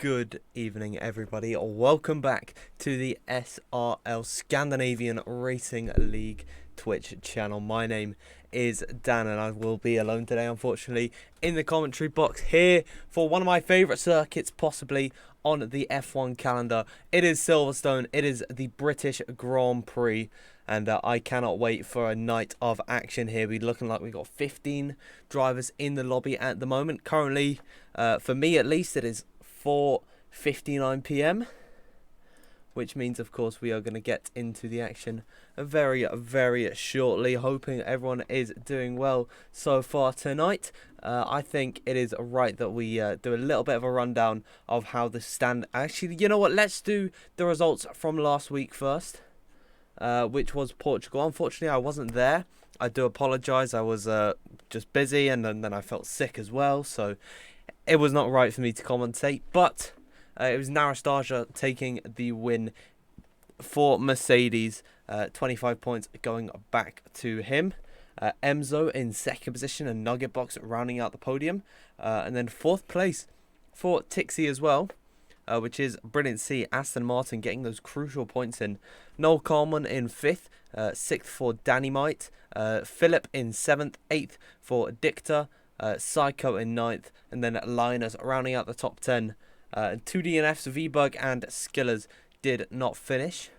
Good evening, everybody. Welcome back to the SRL Scandinavian Racing League Twitch channel. My name is Dan and I will be alone today, unfortunately, in the commentary box here for one of my favourite circuits possibly on the F1 calendar. It is Silverstone. It is the British Grand Prix. And I cannot wait for a night of action here. We're looking like we've got 15 drivers in the lobby at the moment. Currently, for me at least, it is 4:59 p.m. Which means, of course, we are going to get into the action very, very shortly. Hoping everyone is doing well so far tonight. I think it is right that we do a little bit of a rundown of how the stand... Actually, you know what? Let's do the results from last week first. Which was Portugal. Unfortunately, I wasn't there. I do apologise. I was just busy and then I felt sick as well. So it was not right for me to commentate. But it was Narastarja taking the win for Mercedes. 25 points going back to him. Emzo in second position and Nugget Box rounding out the podium. And then fourth place for Tixie as well. Which is brilliant to see. Aston Martin getting those crucial points in. Noel Coleman in 5th. 6th for Dynamite. Philip in 7th. 8th for Dicta. Psycho in 9th. And then Linus rounding out the top 10. 2 DNFs, V-Bug and Skillers did not finish.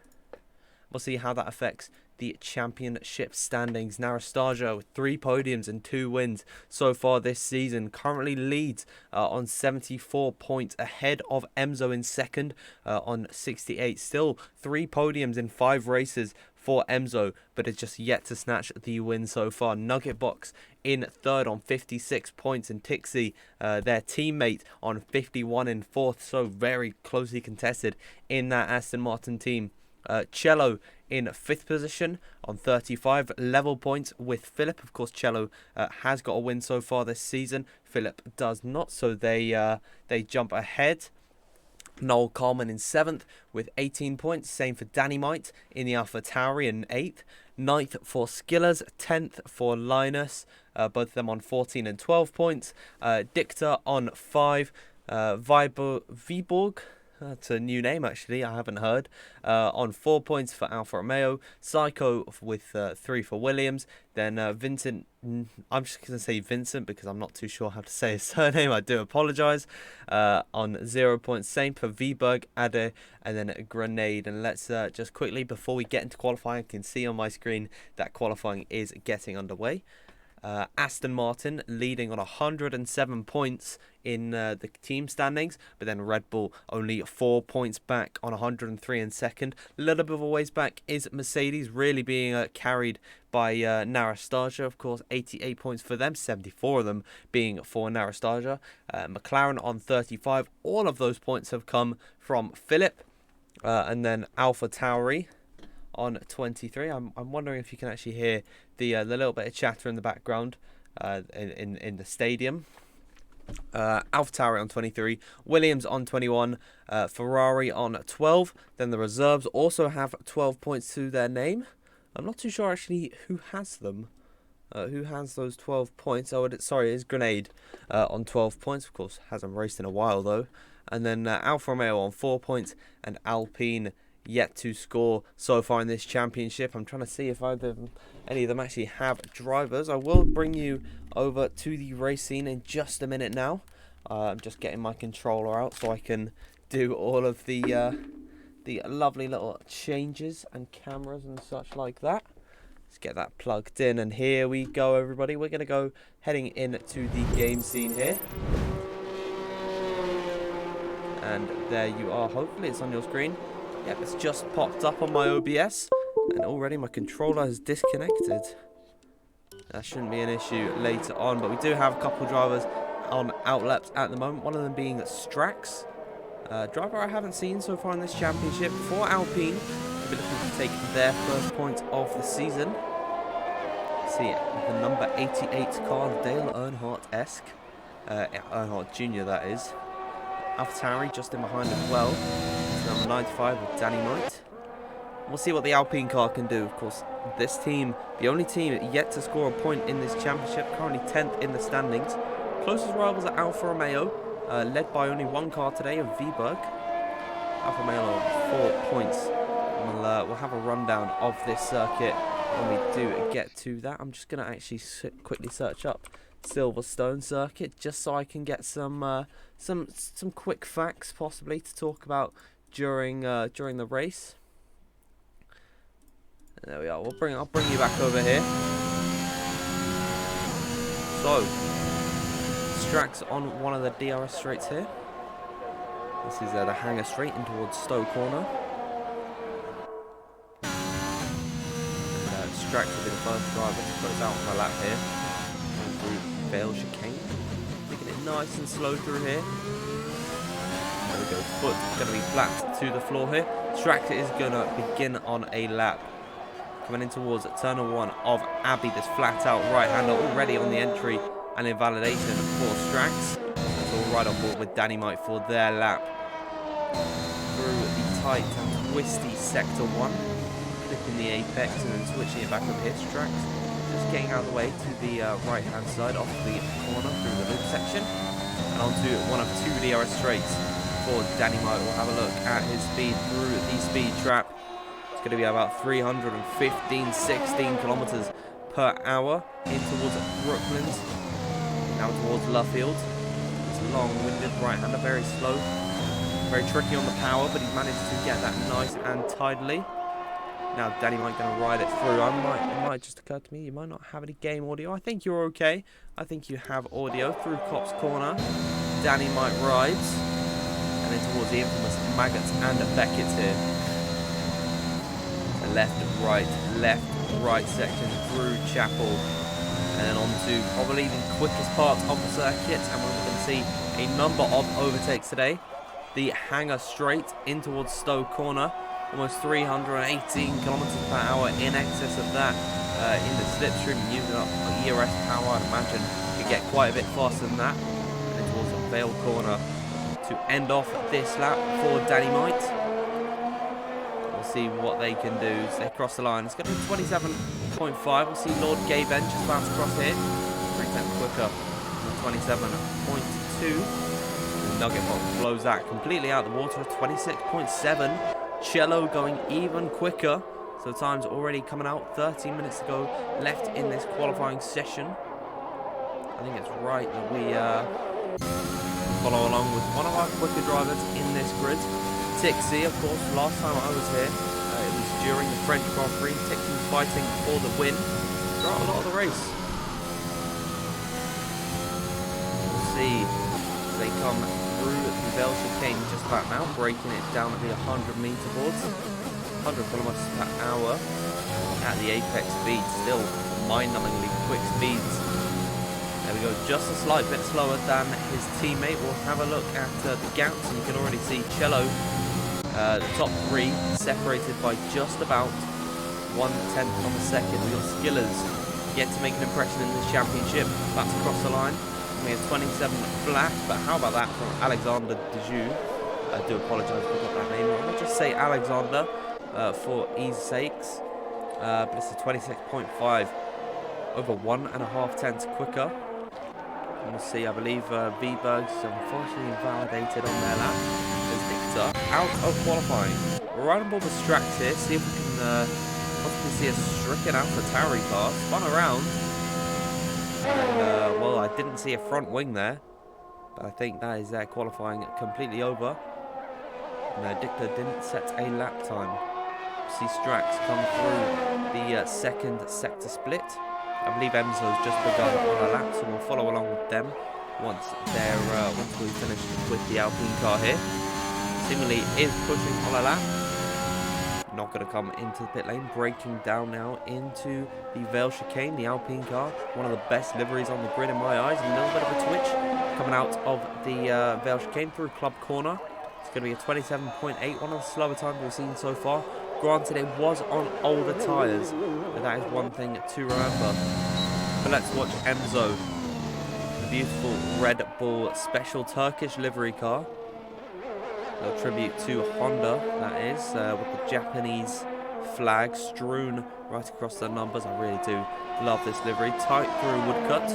We'll see how that affects the championship standings. Narastarja with 3 podiums and 2 wins so far this season. Currently leads on 74 points ahead of Emzo in second on 68. Still 3 podiums in 5 races for Emzo, but it's just yet to snatch the win so far. Nugget Box in third on 56 points and Tixie, their teammate, on 51 in fourth. So very closely contested in that Aston Martin team. Cello in 5th position on 35 level points with Philip. Of course, Cello has got a win so far this season. Philip does not, so they jump ahead. Noel Coleman in 7th with 18 points. Same for Dynamite in the Alpha Tauri in 8th. 9th for Skillers. 10th for Linus. Both of them on 14 and 12 points. Dicta on 5. Viborg. That's a new name, actually. I haven't heard. On 4 points for Alfa Romeo. Psycho with 3 for Williams. Then Vincent. I'm just going to say Vincent because I'm not too sure how to say his surname. I do apologise. On 0 points. Same for V-Bug, Ade, and then Grenade. And let's just quickly, before we get into qualifying, I can see on my screen that qualifying is getting underway. Aston Martin leading on 107 points in the team standings, but then Red Bull only 4 points back on 103 in second. A little bit of a ways back is Mercedes, really being carried by Narastarja. Of course, 88 points for them, 74 of them being for Narastarja. McLaren on 35. All of those points have come from Philip, and then Alpha Tauri on 23. I'm wondering if you can actually hear the little bit of chatter in the background in the stadium. Alpha Tauri on 23, Williams on 21, Ferrari on 12. Then the reserves also have 12 points to their name. I'm not too sure actually who has them. Who has those 12 points? Oh, sorry, it's Grenade on 12 points. Of course, hasn't raced in a while though. And then Alfa Romeo on 4 points and Alpine yet to score so far in this championship. I'm trying to see if any of them actually have drivers. I will bring you over to the race scene in just a minute now. I'm just getting my controller out so I can do all of the lovely little changes and cameras and such like that. Let's get that plugged in, and here we go, everybody. We're going to go heading into the game scene here. And there you are. Hopefully it's on your screen. Yep, it's just popped up on my OBS, and already my controller has disconnected. That shouldn't be an issue later on, but we do have a couple drivers on outlaps at the moment. One of them being Strax, driver I haven't seen so far in this championship for Alpine. They'll be looking to take their first point of the season. See the number 88 car, Dale Earnhardt-esque, Earnhardt Jr. that is. AlphaTauri just in behind as well. Number 95 with Dynamite. We'll see what the Alpine car can do. Of course, this team, the only team yet to score a point in this championship, currently 10th in the standings. Closest rivals are Alfa Romeo led by only one car today of Viborg. Alfa Male on 4 points. We'll have a rundown of this circuit when we do get to that. I'm just going to actually quickly search up Silverstone circuit just so I can get some quick facts possibly to talk about during the race. There we are. I'll bring you back over here. So, Strax on one of the DRS straights here. This is the hanger straight in towards Stowe Corner. And Strax will be the first driver to put us out on the lap here. Through Vale Chicane. Taking it nice and slow through here. There we go. Foot going to be flat to the floor here. Strax is going to begin on a lap. Coming in towards turner 1 of Abbey, this flat out right-hander already on the entry and invalidation for Strax. That's all right on board with Dynamite for their lap. Through the tight and twisty sector 1, clipping the apex and then switching it back over here. Strax just getting out of the way to the right-hand side off the corner through the loop section and onto one of 2 DRS straights for Dynamite. We'll have a look at his speed through the speed trap. Going to be about 315-16 kilometers per hour in towards Brooklands, now towards Luffield. It's a long-winded right-hander, very slow, very tricky on the power, but he's managed to get that nice and tidily. Now Dynamite going to ride it through. It might just occur to me you might not have any game audio. I think you're okay. I think you have audio through Copse Corner. Dynamite rides, and then towards the infamous Maggots and Beckett here. Left, right section through Chapel and then on to probably the quickest part of the circuit, and we're going to see a number of overtakes today. The hanger straight in towards Stowe Corner, almost 318 kilometers per hour, in excess of that in the slipstream, using up ERS power. I'd imagine you get quite a bit faster than that. And then towards Vale Corner to end off this lap for Dynamite. See what they can do as they cross the line. It's going to be 27.5. We'll see Lord Gaven just about to cross here. Bring that quicker. 27.2. Nugget Box blows that completely out the water at 26.7. Cello going even quicker. So time's already coming out. 13 minutes to go left in this qualifying session. I think it's right that we follow along with one of our quicker drivers in this grid. Tixie, of course, last time I was here, it was during the French Grand Prix. Tixie was fighting for the win throughout a lot of the race. We'll see as they come through the Vale Chicane just about now, breaking it down at the 100-meter boards. 100 kilometers per hour at the apex speed, still mind-numbingly quick speeds. There we go, just a slight bit slower than his teammate. We'll have a look at the gaps, and you can already see Cello. The top 3 separated by just about 1/10 of a second. We've got Skillers yet to make an impression in this championship. About to cross the line. We have 27 flat, but how about that from Alexander Dejoux? I do apologise if I got that name wrong. I'll just say Alexander for ease sakes. But it's a 26.5, over 1.5 tenths quicker. And we'll see, I believe Viborg's unfortunately invalidated on their lap. Out of qualifying. We're right on board with Strax here. See if we can possibly see a stricken AlphaTauri car spun around. And, well, I didn't see a front wing there, but I think that is their qualifying completely over. No, Dicta didn't set a lap time. See Strax come through the second sector split. I believe Enzo's just begun on a lap, so we'll follow along with them once we finish with the Alpine car here. Seemingly is pushing on a lap. Not going to come into the pit lane. Breaking down now into the Vale Chicane, the Alpine car. One of the best liveries on the grid in my eyes. A little bit of a twitch coming out of the Vale Chicane through Club Corner. It's going to be a 27.8, one of the slower times we've seen so far. Granted, it was on older tyres, but that is one thing to remember. But let's watch Enzo, the beautiful Red Bull special Turkish livery car. A tribute to Honda, that is, with the Japanese flag strewn right across the numbers. I really do love this livery. Tight through woodcut.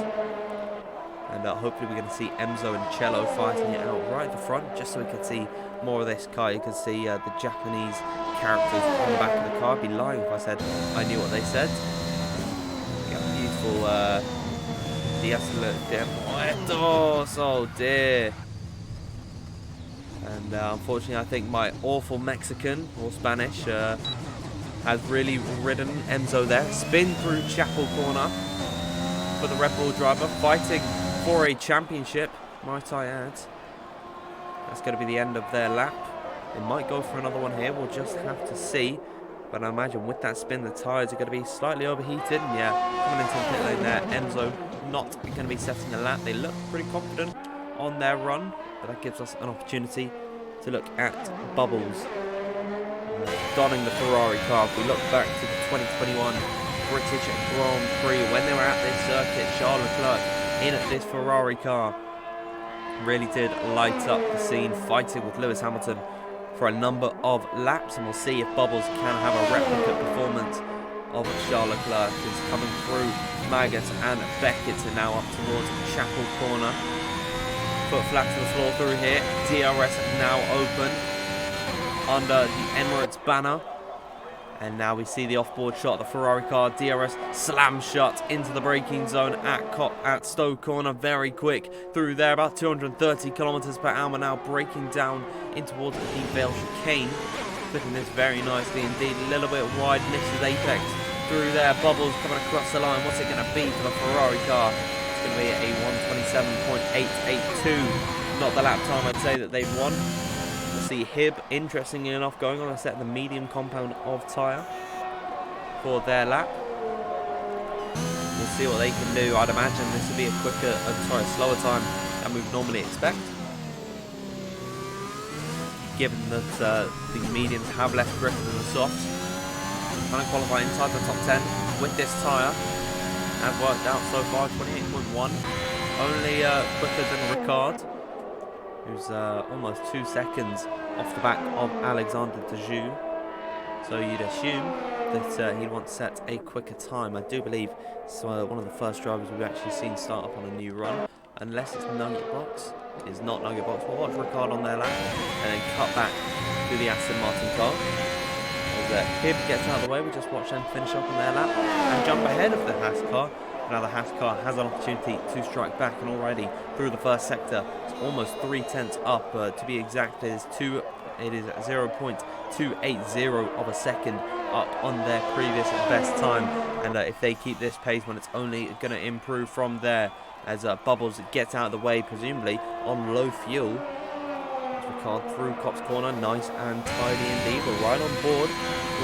And hopefully we're going to see Enzo and Cello fighting it out right at the front, just so we can see more of this car. You can see the Japanese characters on the back of the car. I'd be lying if I said I knew what they said. We got a beautiful oh dear. And unfortunately, I think my awful Mexican or Spanish has really ridden Enzo there. Spin through Chapel Corner for the Red Bull driver, fighting for a championship, might I add. That's going to be the end of their lap. They might go for another one here. We'll just have to see. But I imagine with that spin, the tyres are going to be slightly overheated. And yeah, coming into the pit lane there, Enzo not going to be setting a lap. They look pretty confident on their run, but that gives us an opportunity to look at Bubbles donning the Ferrari car. If we look back to the 2021 British Grand Prix, when they were at this circuit, Charles Leclerc in this Ferrari car really did light up the scene, fighting with Lewis Hamilton for a number of laps, and we'll see if Bubbles can have a replica performance of Charles Leclerc. Is coming through Maggott and Beckett, and now up towards Chapel Corner. Foot flat to the floor through here. DRS now open under the Emirates banner. And now we see the off-board shot of the Ferrari car. DRS slam shut into the braking zone at Stowe Corner. Very quick through there, about 230 kilometers per hour now, braking down in towards the Vale chicane. Fitting this very nicely indeed. A little bit wide, misses apex through there. Bubbles coming across the line. What's it going to be for the Ferrari car? It's going to be a 1:27.882. Not the lap time I'd say that they've won. We'll see Hib, interestingly enough, going on a set of the medium compound of tyre for their lap. We'll see what they can do. I'd imagine this will be a slower time than we would normally expect, given that these mediums have less grip than the softs. Trying to qualify inside the top 10 with this tyre. Has worked out so far, 28.1. Only quicker than Ricard, who's almost 2 seconds off the back of Alexander Dejou. So you'd assume that he'd want to set a quicker time. I do believe it's one of the first drivers we've actually seen start up on a new run, unless it's Nugget Box. It is not Nugget Box. We'll watch Ricard on their lap and then cut back to the Aston Martin car. As Hib gets out of the way, we just watch them finish up on their lap and jump ahead of the Haas car. Now the Haas car has an opportunity to strike back, and already through the first sector, it's almost 3/10 up. To be exact, it is 0.280 of a second up on their previous best time. And if they keep this pace, when it's only going to improve from there, as Bubbles gets out of the way, presumably on low fuel. Ricard through Cops Corner, nice and tidy indeed. We're right on board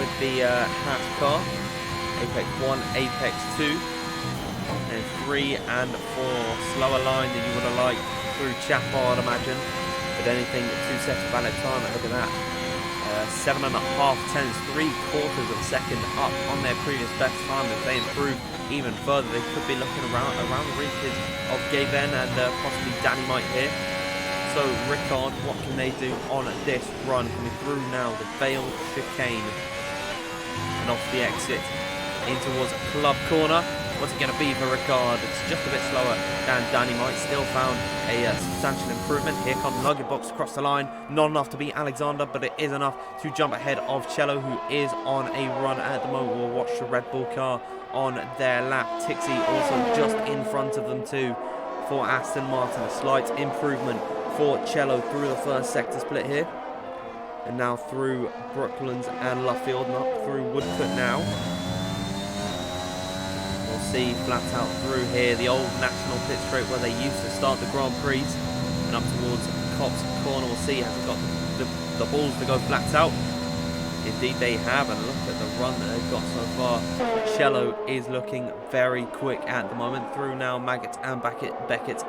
with the Haas car. Apex 1, Apex 2. And 3 and 4, slower line than you would have liked through Chapel, I'd imagine. But anything 2 sets of valid time, look at that. 7.5 tenths, 3/4 of a second up on their previous best time. If they improve even further, they could be looking around the reaches of Gaben and possibly Danny Might here. So Ricard, what can they do on this run? Coming through now the Vale chicane and off the exit in towards Club Corner. What's it going to be for Ricard? It's just a bit slower than Danny Might. Still found a substantial improvement. Here comes Nugget Box across the line. Not enough to beat Alexander, but it is enough to jump ahead of Cello, who is on a run at the moment. We'll watch the Red Bull car on their lap. Tixie also just in front of them too for Aston Martin. A slight improvement for Cello through the first sector split here. And now through Brooklands and Luffield, and up through Woodcote now. See flat out through here the old national pit straight where they used to start the Grand Prix, and up towards Cops Corner. We'll see, has it got the balls to go flat out? Indeed they have, and look at the run that they've got so far. Cello is looking very quick at the moment. Through now Maggott and Beckett.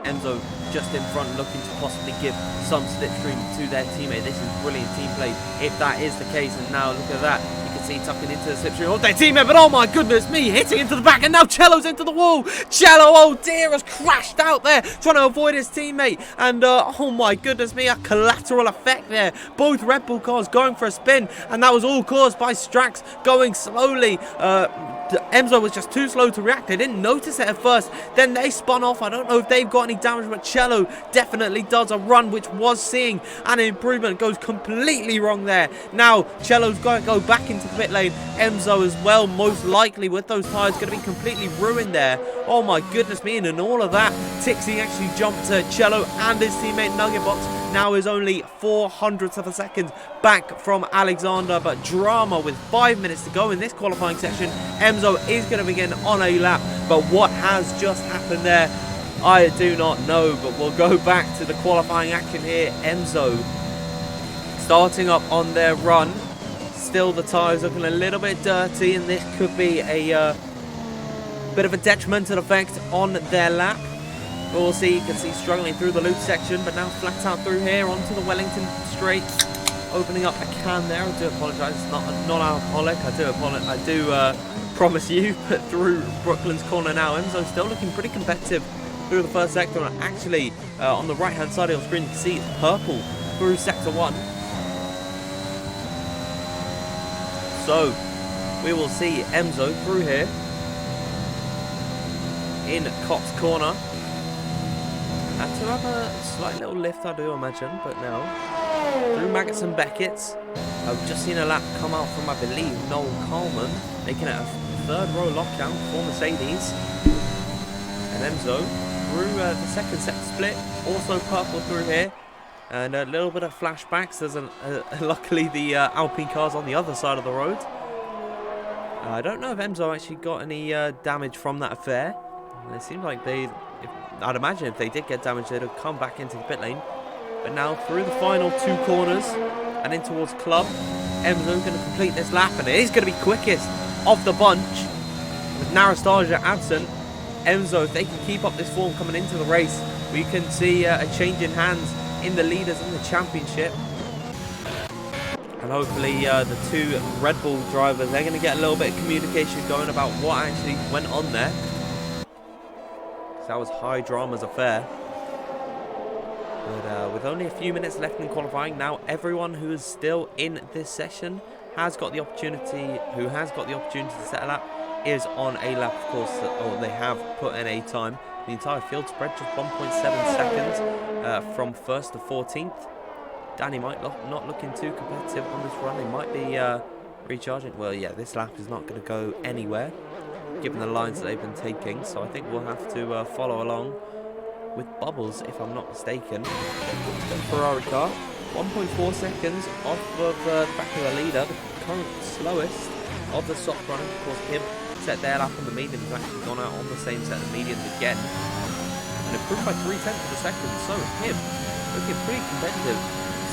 Enzo just in front, looking to possibly give some slipstream to their teammate. This is brilliant team play if that is the case, and now look at that. You can see tucking into the slipstream of their teammate, but oh my goodness me, hitting into the back, and now Cello's into the wall. Cello, oh dear, has crashed out there, trying to avoid his teammate, and oh my goodness me, a collateral effect there. Both Red Bull cars going for a spin, and that was all caused by Strax going slowly. Emzo was just too slow to react. They didn't notice it at first. Then they spun off. I don't know if they've got any damage, but Cello definitely does. A run which was seeing an improvement goes completely wrong there. Now Cello's going to go back into the pit lane. Emzo as well, most likely with those tyres going to be completely ruined there. Oh my goodness me, and in all of that, Tixie actually jumped to Cello and his teammate Nugget Box. Now is only 0.04 of a second back from Alexander, but drama with 5 minutes to go in this qualifying section. Emzo is going to begin on a lap, but what has just happened there, I do not know, but we'll go back to the qualifying action here. Emzo starting up on their run. Still the tyres looking a little bit dirty, and this could be a bit of a detrimental effect on their lap. We'll see. You can see struggling through the loop section, but now flat out through here onto the Wellington straight, opening up a can there. I do apologise, it's not non-alcoholic. I do promise you. But through Brooklyn's corner now, Emzo's still looking pretty competitive through the first sector. And actually, on the right-hand side of your screen, you can see it's purple through sector 1. So we will see Emzo through here in Cops Corner. Had to have a slight little lift, I do imagine, but now through Maggots and Beckett's. I've just seen a lap come out from, I believe, Noel Coleman, making it a third row lockdown for Mercedes. And Emzo through the second set split, also purple through here. And a little bit of flashbacks. There's luckily the Alpine cars on the other side of the road. I don't know if Emzo actually got any damage from that affair. It seems like I'd imagine if they did get damage, they'd have come back into the pit lane. But now through the final 2 corners and in towards Club, Emzo going to complete this lap, and it is going to be quickest of the bunch with Narastasia absent. Emzo, if they can keep up this form coming into the race, we can see a change in hands in the leaders in the championship. And hopefully the 2 Red Bull drivers, they're going to get a little bit of communication going about what actually went on there. That was high drama's affair. But with only a few minutes left in qualifying, now everyone who is still in this session has got the opportunity, to set a lap, is on a lap, of course, or they have put in a time. The entire field spread just 1.7 seconds from 1st to 14th. Danny might not looking too competitive on this run. They might be recharging. Well, yeah, this lap is not going to go anywhere, given the lines that they've been taking, so I think we'll have to follow along with Bubbles, if I'm not mistaken. Ferrari car, 1.4 seconds off of the back of the leader, the current slowest of the soft runners. Of course, Hib set their lap on the medium, has actually gone out on the same set of mediums again, and improved by 0.3 of a second. So Hib looking pretty competitive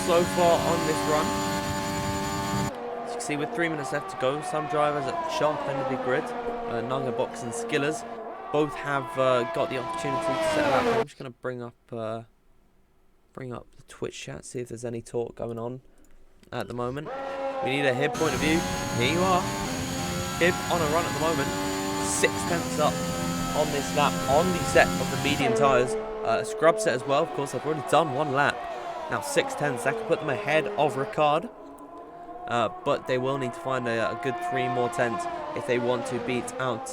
so far on this run. As you can see, with 3 minutes left to go, some drivers at the sharp end of the grid, Nugget Box and Skillers, both have got the opportunity to set a lap. I'm just going to bring up the Twitch chat, see if there's any talk going on at the moment. We need a Hib point of view. Here you are. Hib on a run at the moment, 0.6 up on this lap on the set of the medium tyres. A scrub set as well, of course. They've already done 1 lap. Now 0.6, that could put them ahead of Ricard. But they will need to find a good 3 more tenths if they want to beat out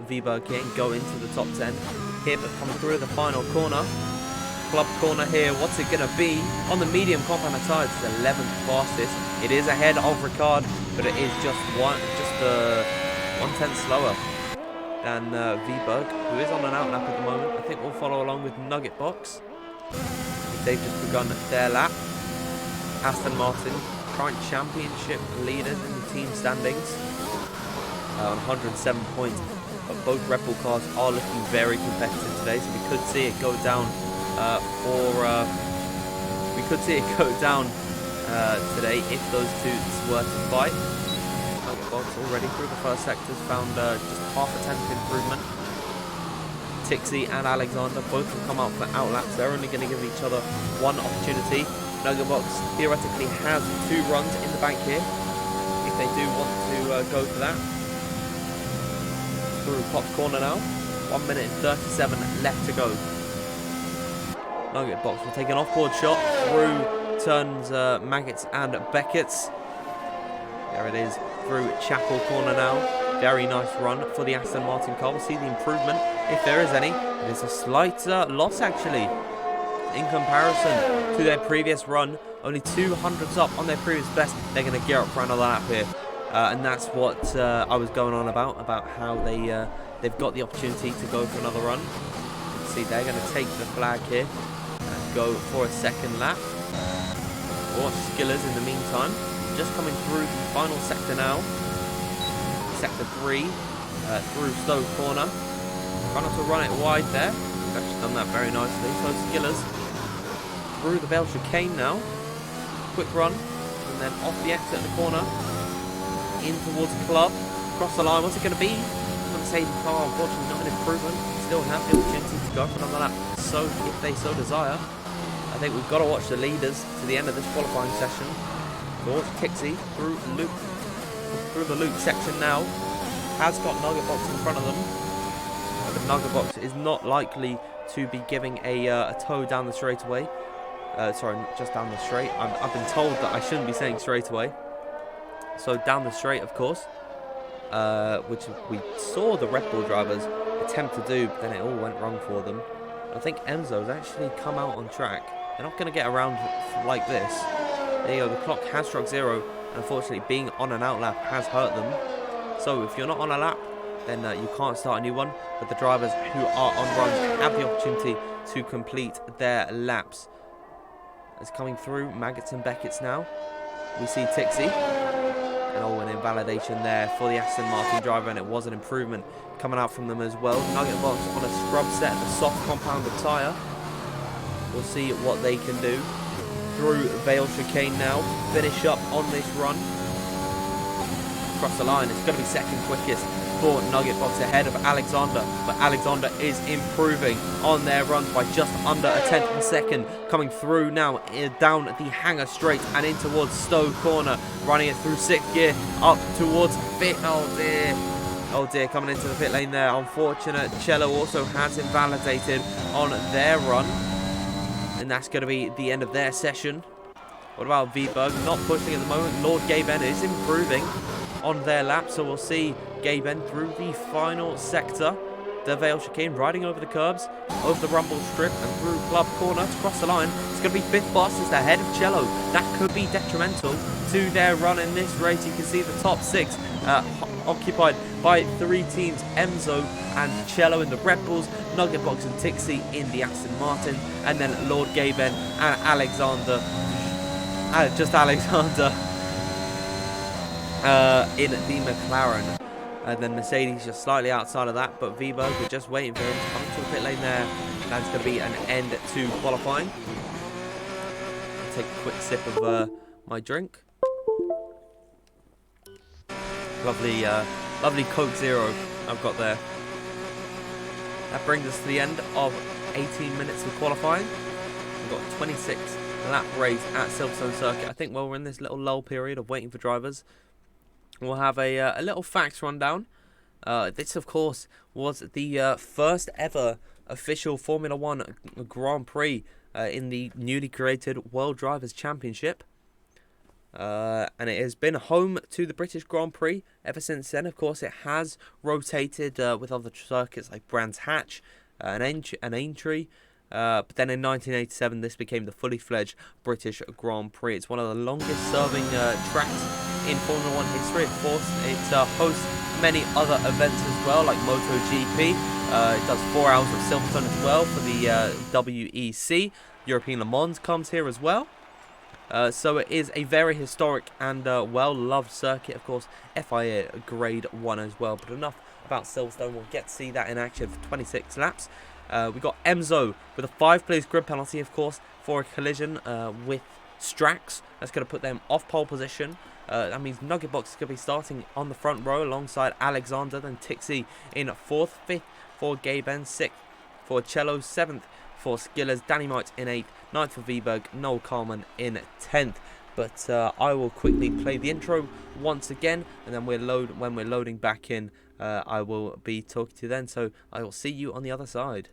Viberg here and go into the top 10. Hib coming through the final corner. Club corner here, what's it going to be? On the medium compound tyres, it's 11th fastest. It is ahead of Ricard, but it is just 1/10 slower than Viberg, who is on an outlap at the moment. I think we'll follow along with Nugget Box. They've just begun their lap. Aston Martin, current championship leaders in the team standings, on 107 points. But both Red Bull cars are looking very competitive today, so we could see it go down today if those 2 were to fight. Nugget Box already through the first sectors found just half a tenth improvement. Tixie and Alexander both will come out for outlaps. They're only going to give each other 1 opportunity. Nugget Box theoretically has 2 runs in the bank here. If they do want to go for that. Through Pop's corner now. 1 minute and 37 left to go. Nugget Box will take an off-board shot through turns Maggots and Beckett's. There it is, through Chapel corner now. Very nice run for the Aston Martin car. We'll see the improvement, if there is any. It is a slight loss, actually, in comparison to their previous run. Only 200s up on their previous best. They're going to gear up for another lap here. And that's what I was going on about how they've got the opportunity to go for another run. You can see they're going to take the flag here and go for a second lap. Or Skillers in the meantime. Just coming through the final sector now. Sector 3 through Stowe corner. Try not to run it wide there. We've actually done that very nicely. So Skillers through the Vale chicane now. Quick run. And then off the exit of the corner. In towards Club. Across the line. What's it going to be? Mercedes car, unfortunately not an improvement. Still have the opportunity to go for another lap. So if they so desire. I think we've got to watch the leaders to the end of this qualifying session. George Tixey through the loop section now. Has got Nugget Box in front of them. But Nugget Box is not likely to be giving a tow down the straightaway. Sorry, just down the straight. I've been told that I shouldn't be saying straightaway. So down the straight, of course. Which we saw the Red Bull drivers attempt to do, but then it all went wrong for them. I think Enzo's actually come out on track. They're not going to get around like this. There you go, the clock has struck 0, and unfortunately being on an out lap has hurt them. So if you're not on a lap, then you can't start a new one, but the drivers who are on runs have the opportunity to complete their laps. It's coming through Maggots and Beckett's now. We see Tixey. And an invalidation there for the Aston Martin driver, and it was an improvement coming out from them as well. Nugget Box on a scrub set, the soft compounded tyre. We'll see what they can do. Through Vale chicane now, finish up on this run. Across the line, it's going to be second quickest for Nugget Box ahead of Alexander, but Alexander is improving on their runs by just under a tenth of a second. Coming through now down the hangar straight and in towards Stowe corner, running it through 6th gear up towards pit. Oh dear, coming into the pit lane there. Unfortunate. Cello also has invalidated on their run, and that's going to be the end of their session. What about Viberg? Not pushing at the moment. Lord Gaben is improving on their lap, so we'll see Gaben through the final sector. The Vale chicane, riding over the curbs, over the rumble strip and through Club corner to cross the line. It's going to be 5th fastest ahead of Cello. That could be detrimental to their run in this race. You can see the top 6 occupied by 3 teams: Enzo and Cello in the Red Bulls, Nugget Box and Tixey in the Aston Martin, and then Lord Gaben and Alexander, just Alexander in the McLaren. And then Mercedes just slightly outside of that, but Viberg, we're just waiting for him to come to the pit lane there. That's going to be an end to qualifying. I'll take a quick sip of my drink. Lovely, lovely Coke Zero I've got there. That brings us to the end of 18 minutes of qualifying. We've got a 26 lap race at Silverstone Circuit. I think while we're in this little lull period of waiting for drivers, we'll have a little facts rundown. This, of course, was the first ever official Formula 1 Grand Prix in the newly created World Drivers' Championship. And it has been home to the British Grand Prix ever since then. Of course, it has rotated with other circuits like Brands Hatch and Aintree. But then in 1987, this became the fully fledged British Grand Prix. It's one of the longest serving tracks in Formula 1 history. Of course, it hosts many other events as well, like MotoGP. It does 4 hours of Silverstone as well for the WEC. European Le Mans comes here as well. So it is a very historic and well-loved circuit. Of course, FIA Grade 1 as well. But enough about Silverstone. We'll get to see that in action for 26 laps. We got Enzo with a 5-place grid penalty, of course, for a collision with Strax. That's going to put them off pole position. That means Nugget Box is going to be starting on the front row alongside Alexander, then Tixey in 4th, 5th for Gaben, 6th for Cello, 7th for Skillers, Danny Might in 8th, 9th for Viberg, Noel Carman in 10th. But I will quickly play the intro once again, and then when we're loading back in, I will be talking to you then. So I will see you on the other side.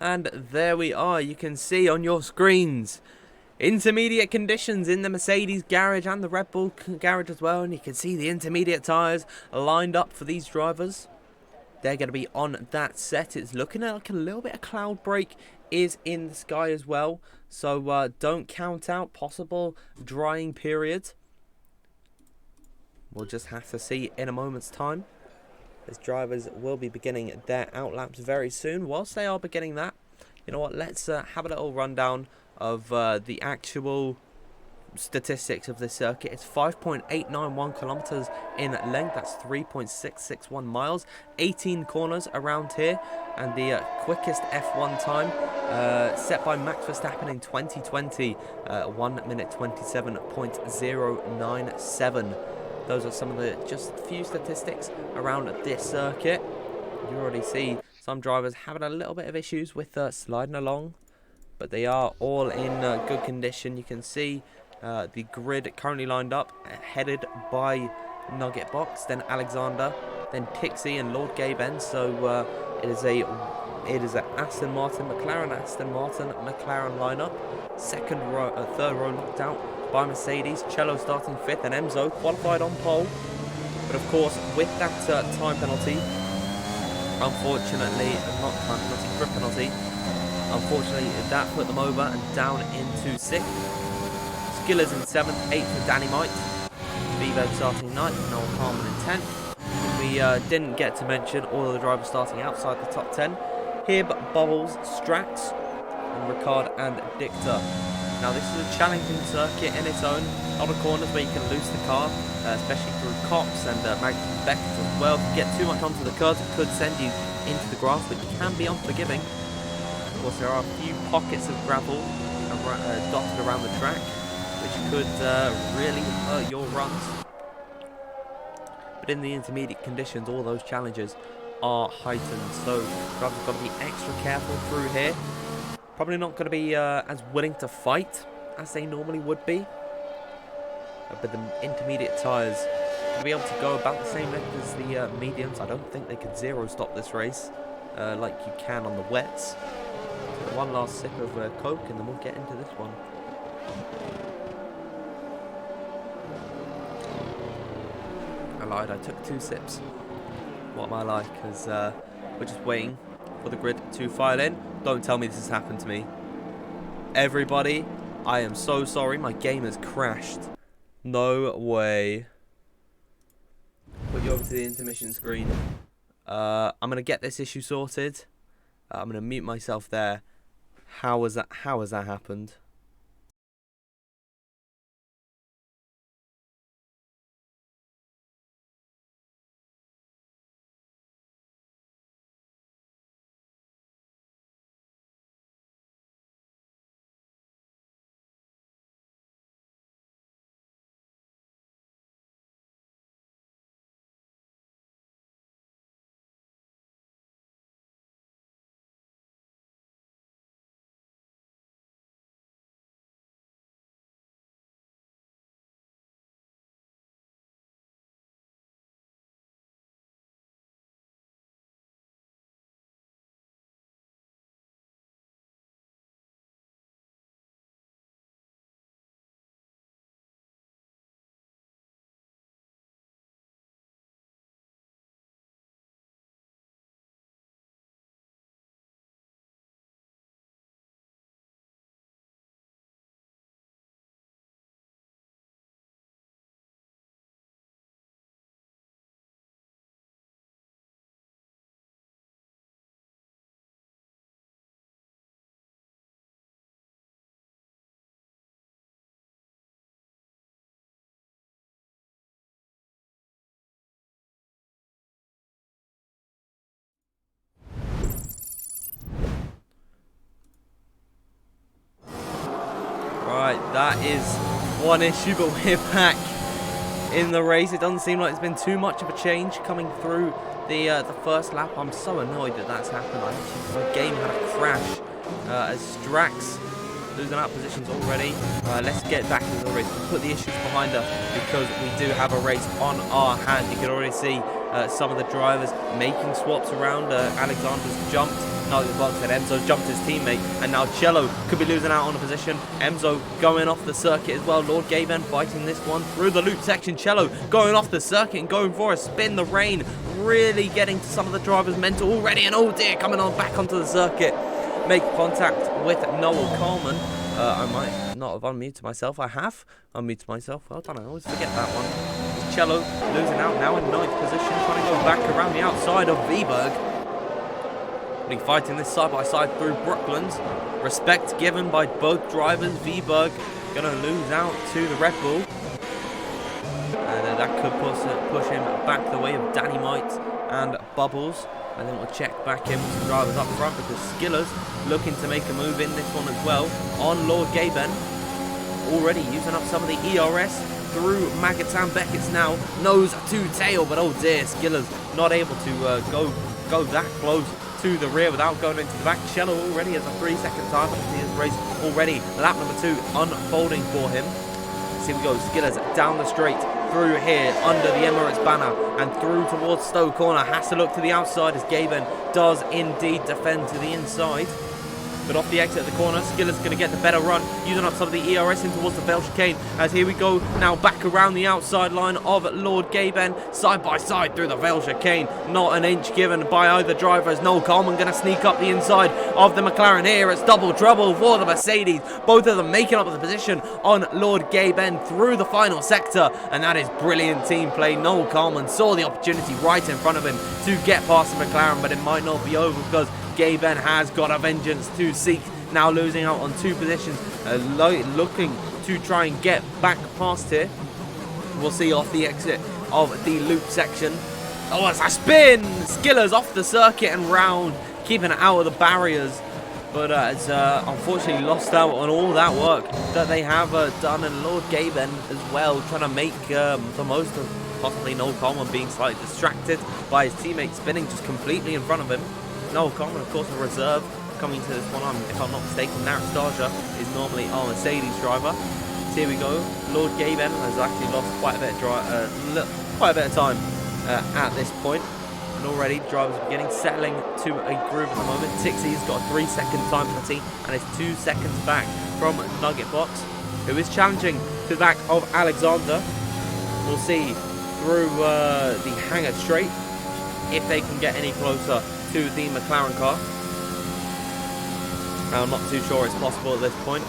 And there we are, you can see on your screens intermediate conditions in the Mercedes garage and the Red Bull garage as well, and you can see the intermediate tyres lined up for these drivers. They're going to be on that set. It's looking like a little bit of cloud break is in the sky as well, so don't count out possible drying period. We'll just have to see in a moment's time, as drivers will be beginning their outlaps very soon. Whilst they are beginning that, you know what, let's have a little rundown of the actual statistics of this circuit. It's 5.891 kilometers in length, that's 3.661 miles, 18 corners around here, and the quickest F1 time set by Max Verstappen in 2020, 1 minute 27.097. Those are some of the just few statistics around this circuit. You already see some drivers having a little bit of issues with sliding along, but they are all in good condition. You can see the grid currently lined up, headed by Nugget Box, then Alexander, then Pixie and Lord Gaben. So it is a Aston Martin, McLaren, Aston Martin, McLaren lineup. Third row knocked out by Mercedes. Cello starting 5th, and Enzo qualified on pole. But of course, with that time penalty, unfortunately, not time penalty, grip penalty, unfortunately that put them over and down into 6th. Skillers in 7th, 8th for Danny Might. Bevo starting 9th, Noel Harmon in 10th. We didn't get to mention all of the drivers starting outside the top 10. Hib, Bubbles, Strax, and Ricard and Dicta. Now this is a challenging circuit in its own. A lot of corners where you can lose the car, especially through Cops and Magnus Beckett as well. If you get too much onto the curves, it could send you into the grass, which can be unforgiving. Of course, there are a few pockets of gravel dotted around the track, which could really hurt your runs. But in the intermediate conditions, all those challenges are heightened, so drivers have got to be extra careful through here. Probably not going to be as willing to fight as they normally would be. But the intermediate tyres will be able to go about the same length as the mediums. I don't think they could zero stop this race like you can on the wets. So one last sip of Coke and then we'll get into this one. I lied, I took 2 sips. What am I like? Because we're just waiting for the grid to file in. Don't tell me this has happened to me. Everybody, I am so sorry. My game has crashed. No way. Put you over to the intermission screen. I'm going to get this issue sorted. I'm going to mute myself there. How has that happened? that is one issue, but we're back in the race. It doesn't seem like there's been too much of a change coming through the first lap. I'm so annoyed that that's happened. My game had a crash as Drax losing out positions already. Let's get back into the race. We'll put the issues behind us because we do have a race on our hands. You can already see some of the drivers making swaps around. Alexander's jumped. No, the box said Enzo jumped his teammate, and now Cello could be losing out on a position. Enzo going off the circuit as well. Lord Gaben fighting this one through the loop section. Cello going off the circuit and going for a spin. The rain really getting to some of the drivers' mental already, and oh dear, coming on back onto the circuit. Make contact with Noel Coleman. I might not have unmuted myself. I have unmuted myself. Well done. I always forget that one. Cello losing out now in 9th position, trying to go back around the outside of Viberg. Fighting this side by side through Brooklands. Respect given by both drivers. Viberg gonna lose out to the Red Bull, and that could push him back the way of Danny Might and Bubbles. And then we'll check back in with some drivers up front because Skiller's looking to make a move in this one as well on Lord Gaben. Already using up some of the ERS through Magatan. Beckett's now nose to tail, but oh dear, Skiller's not able to go that close to the rear without going into the back. Cello already has a 3-second time. See his race already. Lap number 2 unfolding for him. Here we go. Skillers down the straight through here under the Emirates banner and through towards Stowe corner. Has to look to the outside as Gaben does indeed defend to the inside. But off the exit of the corner, Skiller's going to get the better run, using up some of the ERS in towards the Bell chicane. As here we go now back around the outside line of Lord Gaben, side by side through the Bell chicane. Not an inch given by either driver as Noel Coleman going to sneak up the inside of the McLaren here. It's double trouble for the Mercedes. Both of them making up the position on Lord Gaben through the final sector. And that is brilliant team play. Noel Coleman saw the opportunity right in front of him to get past the McLaren, but it might not be over because Gaben has got a vengeance to seek, now losing out on 2 positions, looking to try and get back past here. We'll see off the exit of the loop section. Oh, it's a spin! Skillers off the circuit and round, keeping it out of the barriers. But it's unfortunately lost out on all that work that they have done. And Lord Gaben as well, trying to make the most of possibly Noel Coleman being slightly distracted by his teammate spinning just completely in front of him. Noel Coleman, of course, a reserve coming to this one. If I'm not mistaken, Narastaja is normally our Mercedes driver. So here we go. Lord Gaben has actually lost quite a bit of time at this point. And already drivers are beginning settling to a groove at the moment. Tixie's got a 3-second time penalty and is 2 seconds back from Nugget Box, who is challenging to the back of Alexander. We'll see through the hangar straight if they can get any closer to the McLaren car. I'm not too sure it's possible at this point.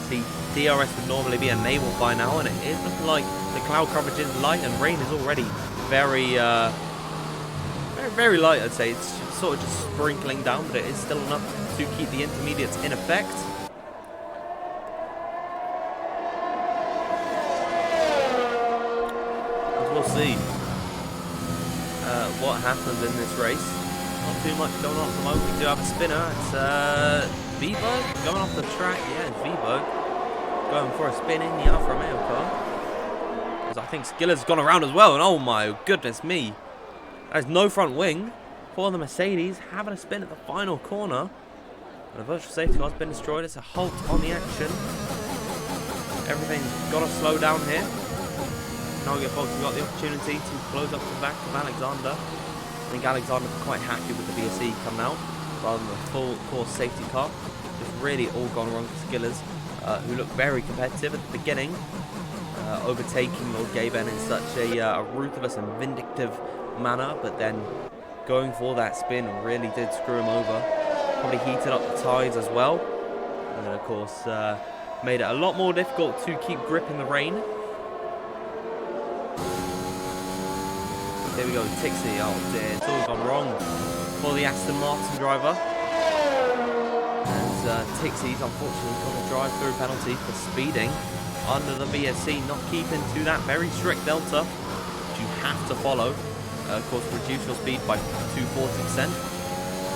The DRS would normally be enabled by now, and it is looking like the cloud coverage is light and rain is already very light, I'd say. It's sort of just sprinkling down, but it is still enough to keep the intermediates in effect. As we'll see what happens in this race. Not too much going on at the moment. We do have a spinner. It's Viberg going off the track. Yeah, it's Viberg going for a spin in the Alfa Romeo car. Because I think Skiller's gone around as well. And oh my goodness me. There's no front wing for the Mercedes. Having a spin at the final corner. And the virtual safety car's been destroyed. It's a halt on the action. Everything's got to slow down here. Nugget Box got the opportunity to close up the back of Alexander. I think Alexander's quite happy with the VSE coming out rather than the full course safety car. Just really all gone wrong for Skillers, who looked very competitive at the beginning, overtaking Lord Gaben in such a ruthless and vindictive manner, but then going for that spin really did screw him over. Probably heated up the tyres as well, and then of course made it a lot more difficult to keep grip in the rain. There we go, Tixie. Oh dear, it's all gone wrong for the Aston Martin driver. As Tixie's unfortunately got a drive-through penalty for speeding under the VSC, not keeping to that very strict delta, which you have to follow. Of course, reduce your speed by 40%.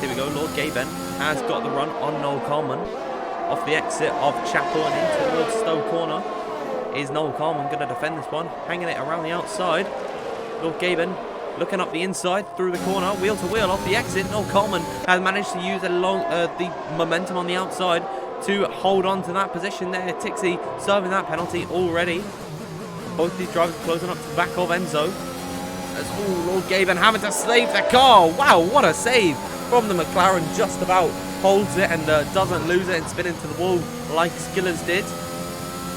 Here we go, Lord Gaben has got the run on Noel Coleman. off the exit of Chapel and in towards Stowe Corner. Is Noel Carman going to defend this one? Hanging it around the outside. Lord Gaben looking up the inside through the corner, wheel to wheel off the exit. Noel Carman has managed to use the momentum on the outside to hold on to that position there. Tixie serving that penalty already. Both these drivers closing up to the back of Enzo. As Lord Gaben having to save the car. Wow, what a save from the McLaren. Just about holds it and doesn't lose it and spin into the wall like Skillers did.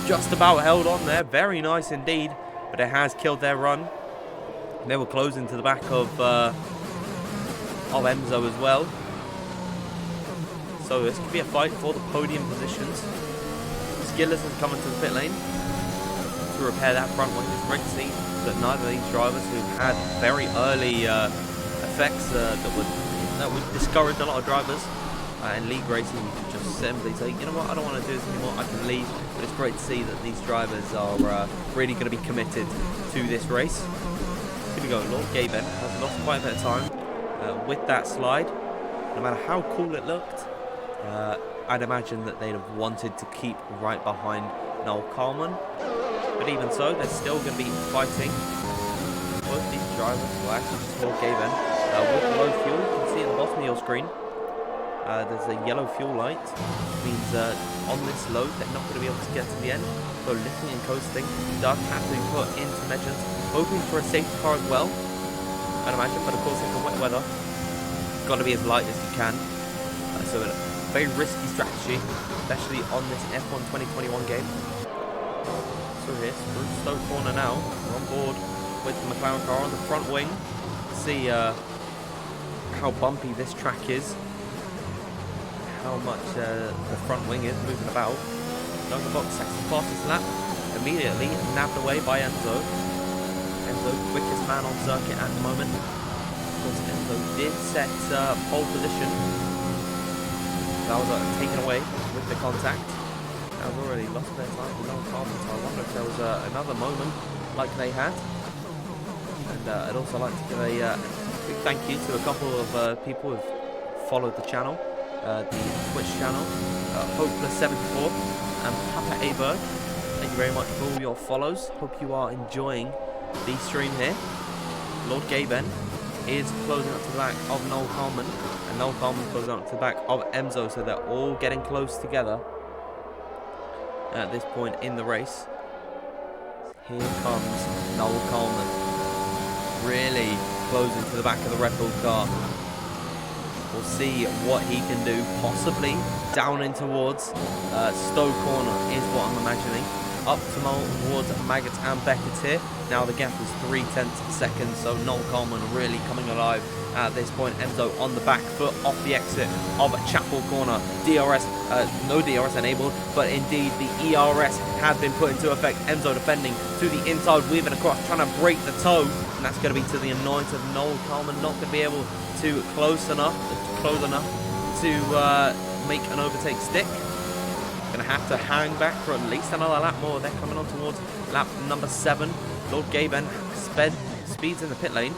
Just about held on there. Very nice indeed. But it has killed their run. They were closing to the back of Enzo as well. So this could be a fight for the podium positions. Skillers has come into the pit lane to repair that front wing. It's great to see that neither of these drivers who had very early effects that would discourage a lot of drivers in league racing. You can just simply say, you know what, I don't want to do this anymore, I can leave. But it's great to see that these drivers are really going to be committed to this race. Here we go. Lord Gaben has lost quite a bit of time with that slide. No matter how cool it looked, I'd imagine that they'd have wanted to keep right behind Noel Carman. But even so, they're still going to be fighting. Both these drivers, well actually just Lord Gaben, with low fuel. You can see at the bottom of your screen, there's a yellow fuel light. Which means on this load, they're not going to be able to get to the end. So lifting and coasting does have to be put into measures. Hoping for a safety car as well, I'd imagine. But of course, in the wet weather, you've got to be as light as you can. So a very risky strategy, especially on this F1 2021 game. So here's through Stowe Corner now. We're on board with the McLaren car on the front wing. See how bumpy this track is. How much the front wing is moving about. Down the box, second fastest lap. Immediately nabbed away by Enzo. Enzo, quickest man on circuit at the moment. Of course, Enzo did set pole position. That was taken away with the contact. That was already lost their time with Noel Carman, so I wonder if there was another moment like they had. And I'd also like to give a big thank you to a couple of people who've followed the channel, the Twitch channel, Hopeless74 and Papa Aberg. Thank you very much for all your follows. Hope you are enjoying the stream here. Lord Gaben is closing up to the back of Noel Carman, and Noel Carman closing up to the back of Enzo, so they're all getting close together at this point in the race. Here comes Noel Carman, really closing to the back of the Red Bull car. We'll see what he can do, possibly down in towards Stowe Corner is what I'm imagining. Up towards Maggots and Beckett here. Now the gap is 0.3 seconds, so Noel Carman really coming alive at this point. Enzo on the back foot off the exit of Chapel Corner. DRS, no DRS enabled, but indeed the ERS has been put into effect. Enzo defending to the inside, weaving across, trying to break the toe, and that's going to be to the annoyance of Noel Carman. Not going to be able to close enough to make an overtake stick. Going to have to hang back for at least another lap more. They're coming on towards lap number 7. Lord Gaben speeds in the pit lane.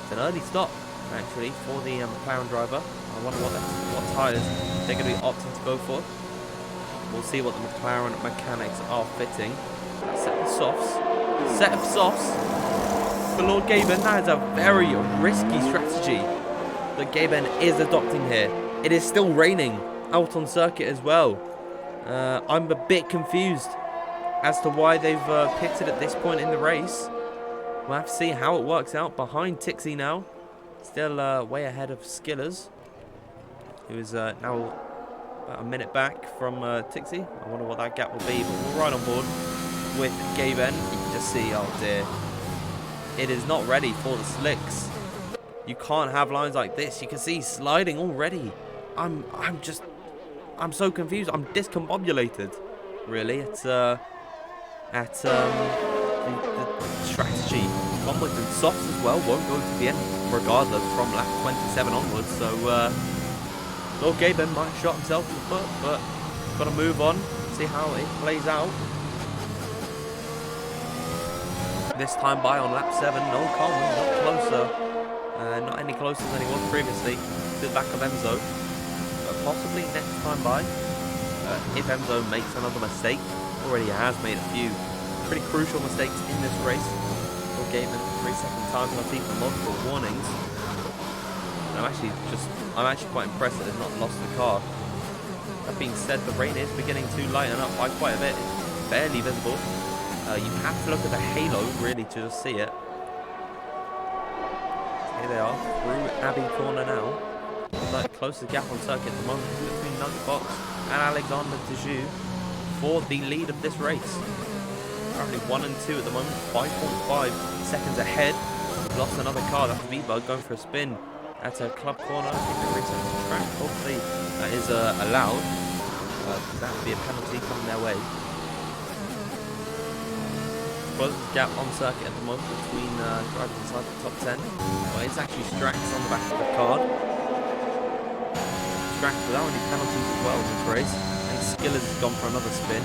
It's an early stop, actually, for the McLaren driver. I wonder what tyres they're going to be opting to go for. We'll see what the McLaren mechanics are fitting. Set of softs for Lord Gaben. That is a very risky strategy that Gaben is adopting here. It is still raining out on circuit as well. I'm a bit confused as to why they've pitted at this point in the race. We'll have to see how it works out. Behind Tixie now, still way ahead of Skillers, who is now about a minute back from Tixie. I wonder what that gap will be, but we're right on board with Gaben. You can just see, oh dear, it is not ready for the slicks. You can't have lines like this. You can see sliding already. I'm so confused. I'm discombobulated, really. It's the strategy. Onwards and softs as well won't go to the end regardless from lap 27 onwards. So Lord Gaben might have shot himself in the foot, but got to move on, see how it plays out. This time by on lap 7, Noel Carman not closer, not any closer than he was previously to the back of Enzo. Possibly next time by, if Enzo makes another mistake, already has made a few pretty crucial mistakes in this race. Or gave him 3-second time penalty for multiple warnings. And I'm actually quite impressed that they've not lost the car. That being said, the rain is beginning to lighten up by quite a bit. It's barely visible. You have to look at the halo really to just see it. Here they are through Abbey Corner now. The closest gap on circuit at the moment between Nugget Box and Alexander Dejoux for the lead of this race. Currently 1 and 2 at the moment, 5.5 seconds ahead. Lost another car, that's V-Bug going for a spin at a club corner. I think they reset the track. Hopefully that is allowed. That would be a penalty coming their way. Closest gap on circuit at the moment between drivers inside the top 10. Well, it's actually Strax on the back of the card. Strax without any penalties as well in this race. And Skillers has gone for another spin.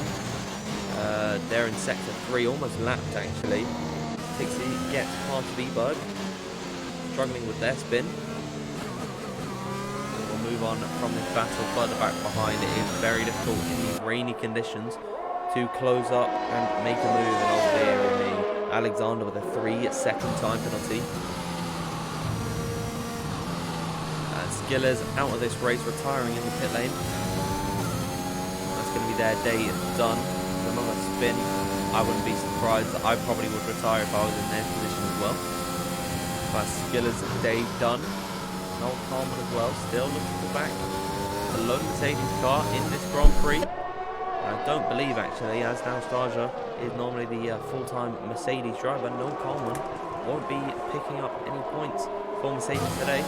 They're in sector 3, almost lapped actually. Pixie gets past V-Bug, struggling with their spin. We'll move on from this battle further back behind. It is very difficult in these rainy conditions to close up and make a move. And over there in the Alexander with a 3-second time penalty. Skillers out of this race, retiring in the pit lane. That's going to be their day done. Another spin. I wouldn't be surprised. I probably would retire if I was in their position as well. But Skillers' day done. Noel Coleman as well, still looking for back. The lone Mercedes car in this Grand Prix. I don't believe actually, as Nastasia is normally the full-time Mercedes driver, Noel Coleman won't be picking up any points for Mercedes today.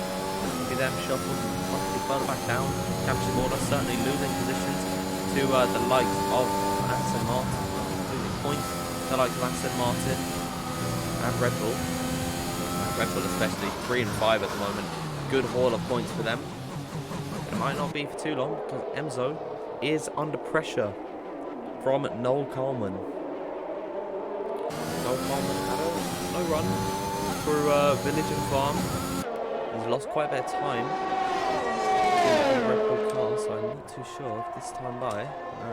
Maybe them shuffled possibly further back down. Championship order certainly losing positions to the likes of Aston Martin, losing points to the likes of Aston Martin and Red Bull. Red Bull especially 3 and 5 at the moment. Good haul of points for them. It might not be for too long because Enzo is under pressure from Noel Coleman. Noel Coleman had a slow run through Village and Farm. He's lost quite a bit of time in the Red Bull car, so I'm not too sure if this time by. No,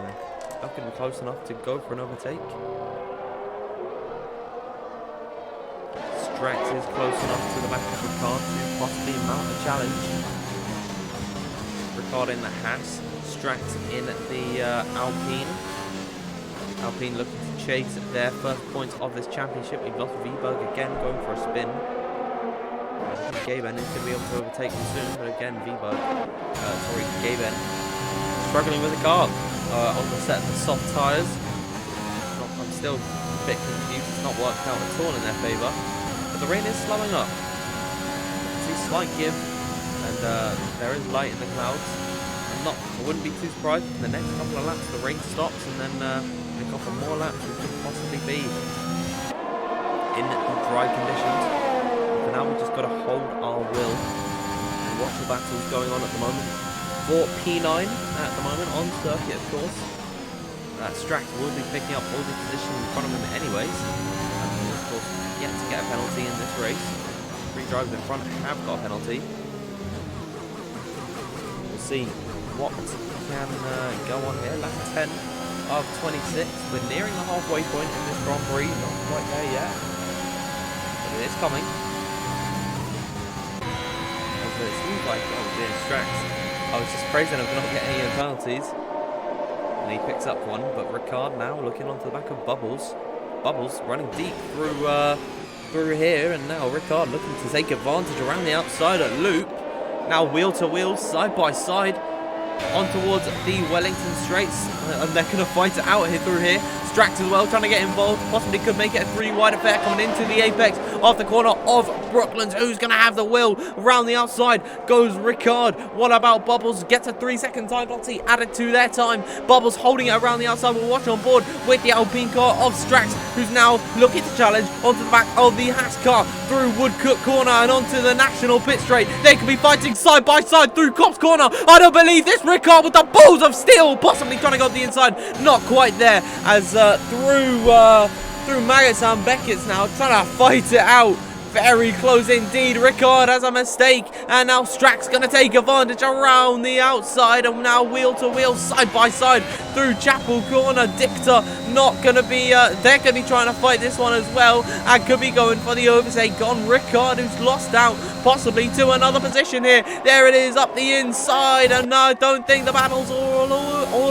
not going to be close enough to go for an overtake. Strax is close enough to the back of the car to possibly mount a challenge. Ricard in the Haas, Strax in the Alpine. Alpine looking to chase their first points of this championship. We've lost V-Bug again, going for a spin. Gaben is going to be able to overtake him soon, but again, Gaben struggling with the car on the set of the soft tyres. I'm still a bit confused. It's not worked out at all in their favour. But the rain is slowing up. See slight give, and there is light in the clouds. I wouldn't be too surprised if in the next couple of laps the rain stops, and then we go for more laps. We could possibly be in the dry conditions. For now, we've just got to hold our will and watch the battles going on at the moment. For P9 at the moment on circuit, of course. Strax will be picking up all the position in front of him anyways. And of course, yet to get a penalty in this race. 3 drivers in front have got a penalty. We'll see what can go on here. Lap 10 of 26. We're nearing the halfway point in this Grand Prix. Not quite there yet, but it is coming. As it seems like, oh dear, Strax. I was just praising him for not getting any penalties, and he picks up one. But Ricard now looking onto the back of Bubbles. Bubbles running deep through here, and now Ricard looking to take advantage around the outside at loop. Now wheel to wheel, side by side, on towards the Wellington Straights, and they're going to fight it out here through here. Strax as well, trying to get involved, possibly could make it a 3-wide affair coming into the apex off the corner of Brooklands. Who's going to have the wheel? Around the outside goes Ricard. What about Bubbles? Gets a 3-second time penalty added to their time. Bubbles holding it around the outside. We'll watch on board with the Alpine car of Strax, who's now looking to challenge onto the back of the Haas car through Woodcock corner and onto the National pit straight. They could be fighting side by side through Cops corner. I don't believe this. Ricard with the balls of steel, possibly trying to go to the inside. Not quite there, as through Maggots and Beckett's now trying to fight it out Very close indeed. Ricard has a mistake, and now Strack's going to take advantage around the outside, and now wheel to wheel, side by side through Chapel Corner. Dicta not going to be, they're going to be trying to fight this one as well, and could be going for the overtake on Ricard, who's lost out possibly to another position here. There it is, up the inside, and I don't think the battle's all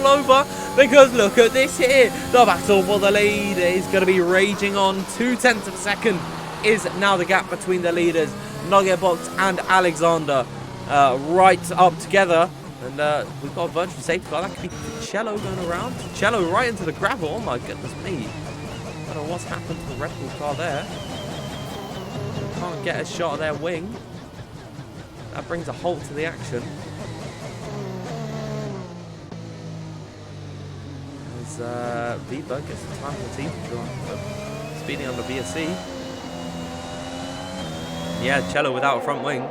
over, because look at this here. The battle for the lead is going to be raging on. 0.2 of a second is now the gap between the leaders, Nuggetbox and Alexander, right up together. And we've got a virtual safety car. That could be Cello going around. Cello right into the gravel. Oh my goodness me. I don't know what's happened to the Red Bull car there. Can't get a shot of their wing. That brings a halt to the action. As Viva gets the time for the team control. Speeding on the VSC. Yeah, Cello without a front wing.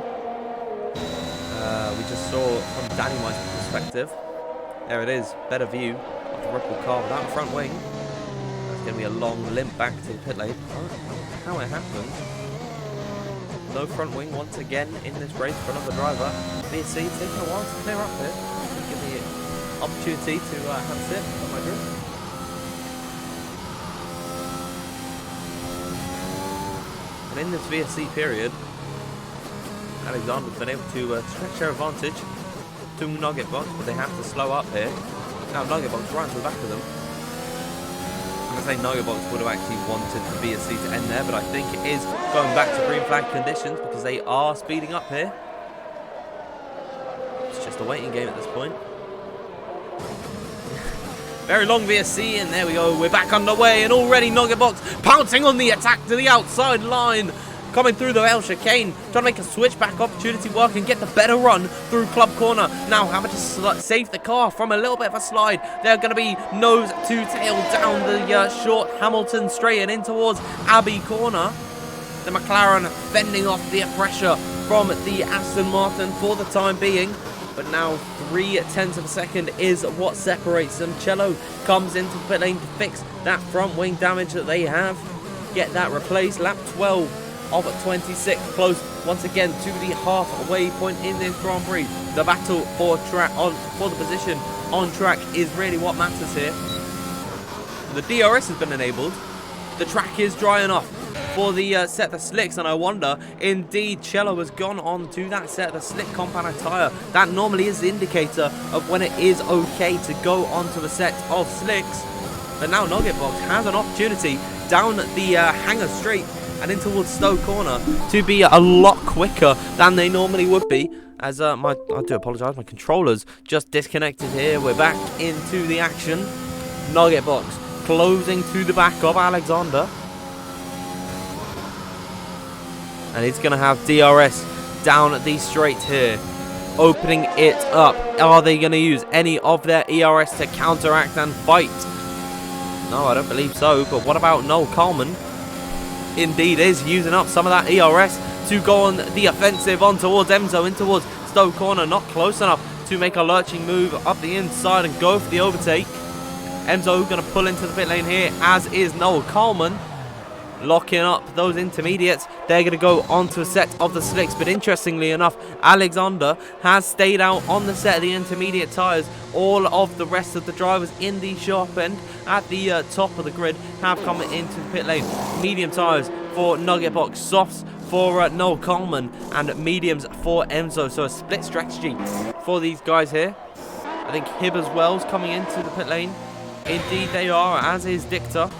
We just saw from Dynamite's perspective. There it is, better view of the Ripple car without a front wing. That's going to be a long limp back to the pit lane. I don't know how it happened. No front wing once again in this race for another driver. VSC taking a while to clear up here. Give me an opportunity to have a sit on my drift. And in this VSC period, Alexander's been able to stretch their advantage to Nuggetbox, but they have to slow up here. Now Nuggetbox right to the back of them. I'm going to say Nuggetbox would have actually wanted the VSC to end there, but I think it is going back to green flag conditions because they are speeding up here. It's just a waiting game at this point. Very long VSC, and there we go. We're back underway, and already Nuggetbox pouncing on the attack to the outside line. Coming through the L chicane, trying to make a switchback opportunity work and get the better run through Club Corner. Now having to save the car from a little bit of a slide. They're going to be nose to tail down the short Hamilton straight and in towards Abbey Corner. The McLaren fending off the pressure from the Aston Martin for the time being. But now 0.3 of a second is what separates them. Cello comes into the pit lane to fix that front wing damage that they have. Get that replaced. Lap 12. Of 26, close once again to the halfway point in this Grand Prix. The battle for the position on track is really what matters here. The DRS has been enabled. The track is dry enough for the set the slicks, and I wonder, indeed, Cello has gone on to that set the slick compound tyre. That normally is the indicator of when it is okay to go onto the set of slicks. But now Nuggetbox has an opportunity down the Hangar Straight and in towards Stowe Corner to be a lot quicker than they normally would be. As I do apologise, my controller's just disconnected here. We're back into the action. Nuggetbox closing to the back of Alexander. And he's going to have DRS down the straight here, opening it up. Are they going to use any of their ERS to counteract and fight? No, I don't believe so. But what about Noel Coleman? Indeed is using up some of that ERS to go on the offensive on towards Enzo, in towards Stowe Corner. Not close enough to make a lurching move up the inside and go for the overtake. Enzo going to pull into the pit lane here, as is Noel Coleman. Locking up those intermediates. They're going to go onto a set of the slicks, but interestingly enough, Alexander has stayed out on the set of the intermediate tyres. All of the rest of the drivers in the sharp end at the top of the grid have come into the pit lane. Medium tyres for Nuggetbox, softs for Noel Coleman, and mediums for Enzo. So a split strategy for these guys here. I think Hib as well is coming into the pit lane. Indeed they are, as is Dicta.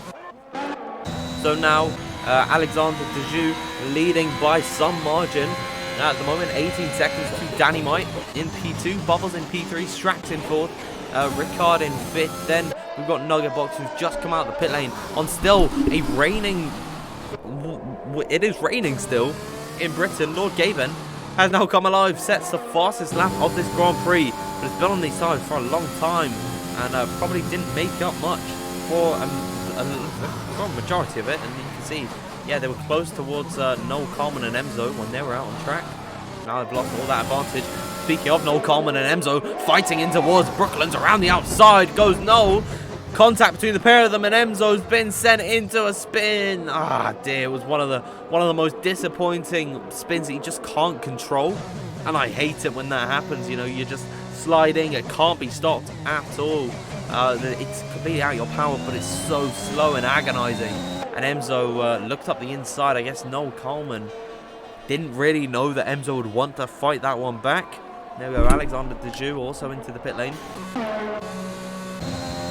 So now Alexander Dejoux leading by some margin. At the moment, 18 seconds to Dynamite in P2, Bubbles in P3, Strax in 4th, Ricard in 5th. Then we've got Nuggetbox who's just come out of the pit lane on still a raining... It is raining still in Britain. Lord Gaben has now come alive, sets the fastest lap of this Grand Prix, but it's been on these sides for a long time and probably didn't make up much for a majority of it. And you can see, yeah, they were close towards Noel Coleman and Enzo when they were out on track. Now they've lost all that advantage. Speaking of Noel Coleman and Enzo, fighting in towards Brooklands around the outside goes Noel. Contact between the pair of them, and Enzo's been sent into a spin. Ah, dear. It was one of the most disappointing spins that you just can't control. And I hate it when that happens. You know, you're just sliding. It can't be stopped at all. It's completely out of your power, but it's so slow and agonizing. And Enzo looked up the inside. I guess Noel Coleman didn't really know that Enzo would want to fight that one back. There we go, Alexander Dejoux also into the pit lane.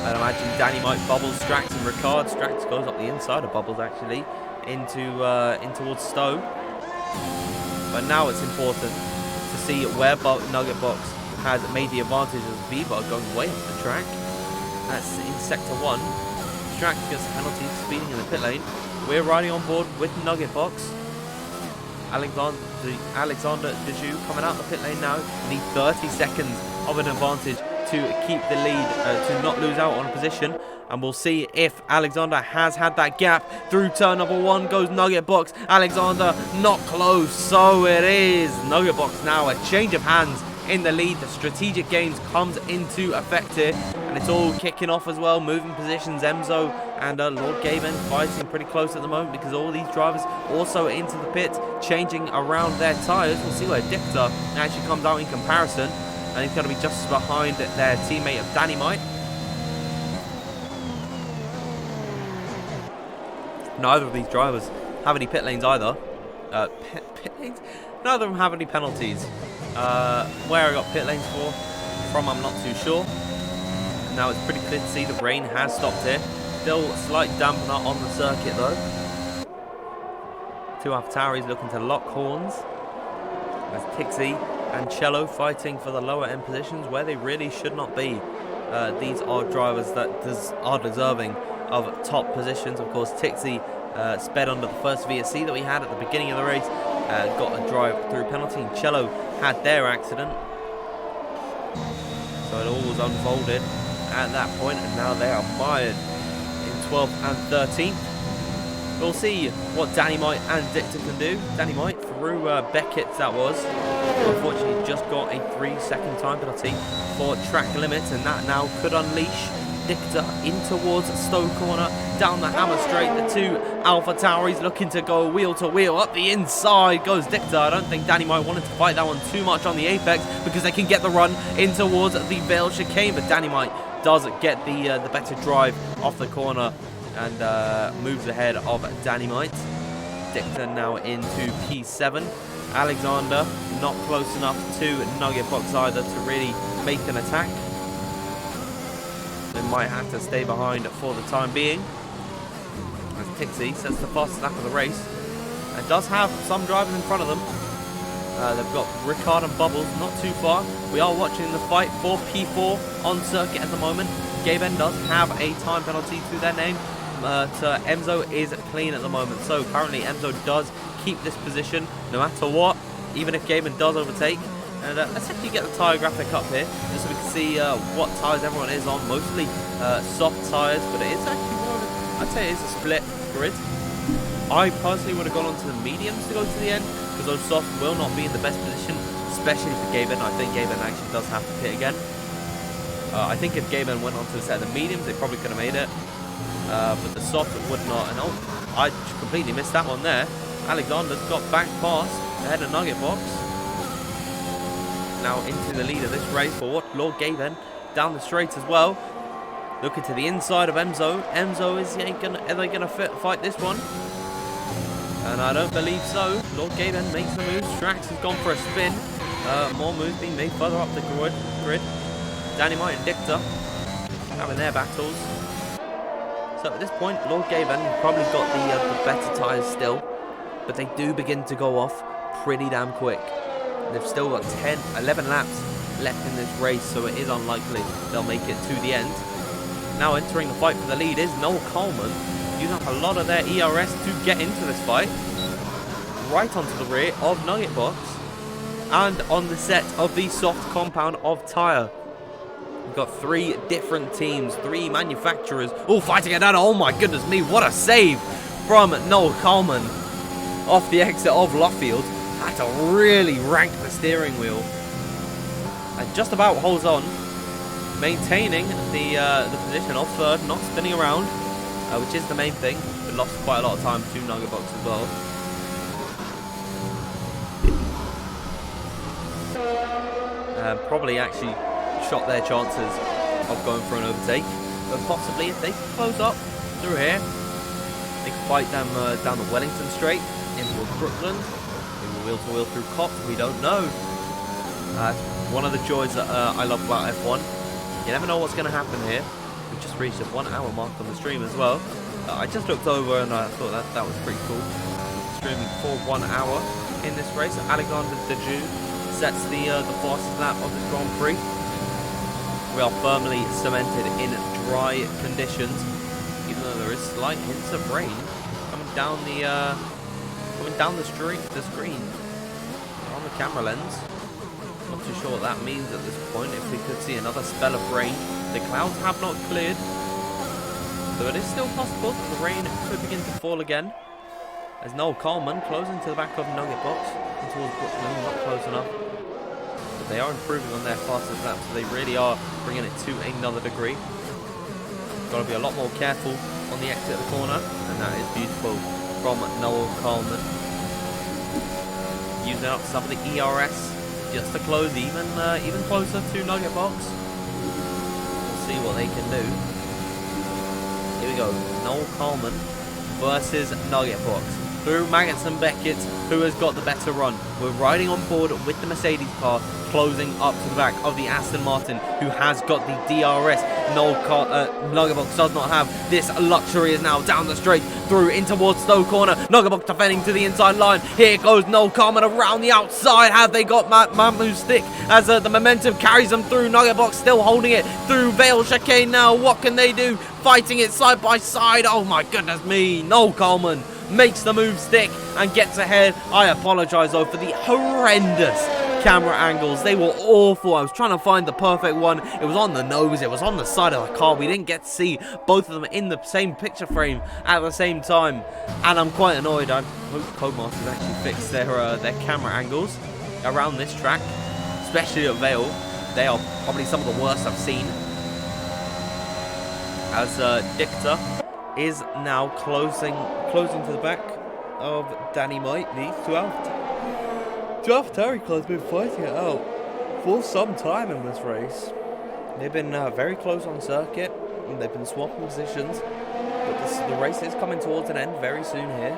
I'd imagine Danny might Bubbles, Strax and Ricard. Strax goes up the inside of Bubbles actually, in towards Stowe. But now it's important to see where Nugget Box has made the advantage as Viva going way up the track. That's in Sector 1. Strax gets a penalty, speeding in the pit lane. We're riding on board with Nugget Box. Alexander Dejoux coming out the pit lane now. Need 30 seconds of an advantage to keep the lead, to not lose out on a position. And we'll see if Alexander has had that gap. Through turn number 1 goes Nugget Box. Alexander not close, so it is. Nugget Box now a change of hands in the lead. The strategic games comes into effect here, and it's all kicking off as well. Moving positions, Enzo and Lord Gaben fighting pretty close at the moment because all these drivers also into the pit, changing around their tyres. We'll see where Dicta actually comes out in comparison, and he's going to be just behind their teammate of Dynamite. Neither of these drivers have any pit lanes either. Pit lanes? Neither of them have any penalties. Where I got pit lanes from, I'm not too sure. And now it's pretty clear to see the rain has stopped here. Still a slight dampener on the circuit though. Two AlphaTauris looking to lock horns. As Tixie and Cello fighting for the lower end positions where they really should not be. These are drivers that are deserving of top positions. Of course, Tixie sped under the first VSC that we had at the beginning of the race. Got a drive-through penalty, and Cello had their accident. So it all was unfolded at that point, and now they are mired in 12th and 13th. We'll see what Dynamite and Dicta can do. Dynamite through Beckett, that was. Unfortunately, just got a 3-second time penalty for track limits, and that now could unleash Dicta in towards Stowe corner, down the hammer straight. The two AlphaTauris looking to go wheel to wheel. Up the inside goes Dicta. I don't think Danny might wanted to fight that one too much on the apex because they can get the run in towards the Vale chicane, but Danny might does get the better drive off the corner and moves ahead of Dynamite. Dicta now into P7. Alexander not close enough to Nugget Box either to really make an attack. They might have to stay behind for the time being. As Tixie sets the fastest lap of the race and does have some drivers in front of them. They've got Ricard and Bubbles not too far. We are watching the fight for P4 on circuit at the moment. Gaben does have a time penalty to their name. Enzo is clean at the moment. So currently Enzo does keep this position no matter what, even if Gaben does overtake. And let's actually get the tyre graphic up here, just so we can see what tyres everyone is on. Mostly soft tyres, but it is actually more of a, I'd say it is a split grid. I personally would have gone on to the mediums to go to the end, because those soft will not be in the best position, especially for Gaben. I think Gaben actually does have to pit again. I think if Gaben went on to the set of the mediums, they probably could have made it. But the soft would not. And oh, I completely missed that one there. Alexander's got back past ahead of Nugget Box. Now into the lead of this race for what? Lord Gaben down the straight as well. Looking to the inside of Enzo. Enzo are they gonna fight this one? And I don't believe so. Lord Gaben makes the move. Strax has gone for a spin. More moves being made further up the grid. Dynamite and Dicta having their battles. So at this point, Lord Gaben probably got the better tyres still, but they do begin to go off pretty damn quick. They've still got 11 laps left in this race, so it is unlikely they'll make it to the end. Now entering the fight for the lead is Noel Coleman, using up a lot of their ERS to get into this fight. Right onto the rear of Nugget Box, and on the set of the soft compound of tyre. We've got 3 different teams, 3 manufacturers, all fighting it out. Oh my goodness me, what a save from Noel Coleman off the exit of Luffield. Had to really rank the steering wheel. And just about holds on. maintaining the position of third, not spinning around, which is the main thing. We lost quite a lot of time to Nugget Box as well. Probably actually shot their chances of going for an overtake, but possibly if they close up through here, they can fight them down the Wellington Straight in towards Brooklyn, maybe wheel to wheel through Cops, we don't know. One of the joys that I love about F1, you never know what's going to happen here. We just reached the 1 hour mark on the stream as well. I just looked over and I thought that was pretty cool. Streaming for 1 hour in this race. Alexander Dejew sets the fastest lap of the Grand Prix. We are firmly cemented in dry conditions, even though there is slight hints of rain coming down the screen on the camera lens. Not too sure what that means at this point. If we could see another spell of rain, the clouds have not cleared, so it is still possible that the rain could begin to fall again. As Noel Coleman closing to the back of Nugget Box and towards Brooklyn, not close enough. But they are improving on their fastest lap, so they really are bringing it to another degree. Got to be a lot more careful on the exit of the corner, and that is beautiful from Noel Coleman. Using up some of the ERS just to close even closer to Nugget Box. We'll see what they can do. Here we go, Noel Coleman versus Nugget Box. Through Magnussen Beckett, who has got the better run. We're riding on board with the Mercedes car, closing up to the back of the Aston Martin, who has got the DRS. Nugget Box does not have this luxury. Is now down the straight through in towards Stowe corner. Nugget Box defending to the inside line. Here goes Noel Coleman around the outside. Have they got Mamu's stick as the momentum carries them through? Nugget Box still holding it through Vale Chicane now. What can they do? Fighting it side by side. Oh my goodness me. Noel Coleman makes the move stick and gets ahead. I apologize though for the horrendous camera angles. They were awful. I was trying to find the perfect one. It was on the nose, it was on the side of the car. We didn't get to see both of them in the same picture frame at the same time, and I'm quite annoyed. I hope Codemasters actually fix their camera angles around this track, especially at Vale. They are probably some of the worst I've seen. As Dicta is now closing to the back of Danny Might. These two AlphaTauri cars have been fighting it out for some time in this race. They've been very close on circuit, and they've been swapping positions, but the race is coming towards an end very soon here.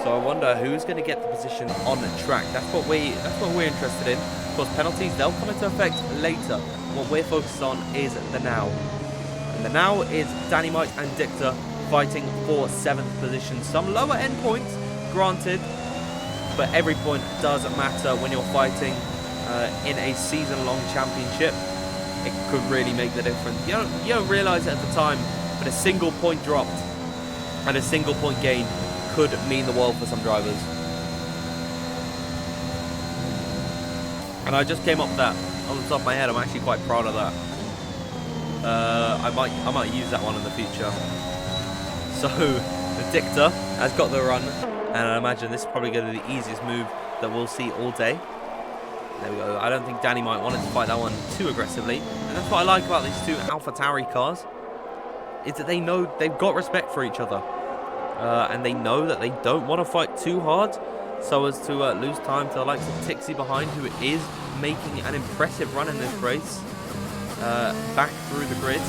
So I wonder who's going to get the position on the track. That's what we're interested in. Of course, penalties, they'll come into effect later. What we're focused on is the now. And the now is Danny Might and Dicta fighting for 7th position. Some lower end points, granted, but every point does matter when you're fighting in a season-long championship. It could really make the difference. You don't realise it at the time, but a single point dropped and a single point gain could mean the world for some drivers. And I just came up with that on the top of my head. I'm actually quite proud of that. I might use that one in the future. So the Dicta has got the run, and I imagine this is probably going to be the easiest move that we'll see all day. There we go. I don't think Danny might want to fight that one too aggressively, and that's what I like about these two AlphaTauri cars, is that they know they've got respect for each other, and they know that they don't want to fight too hard so as to lose time to the likes of Tixie behind, who is making an impressive run in this race. Back through the grid.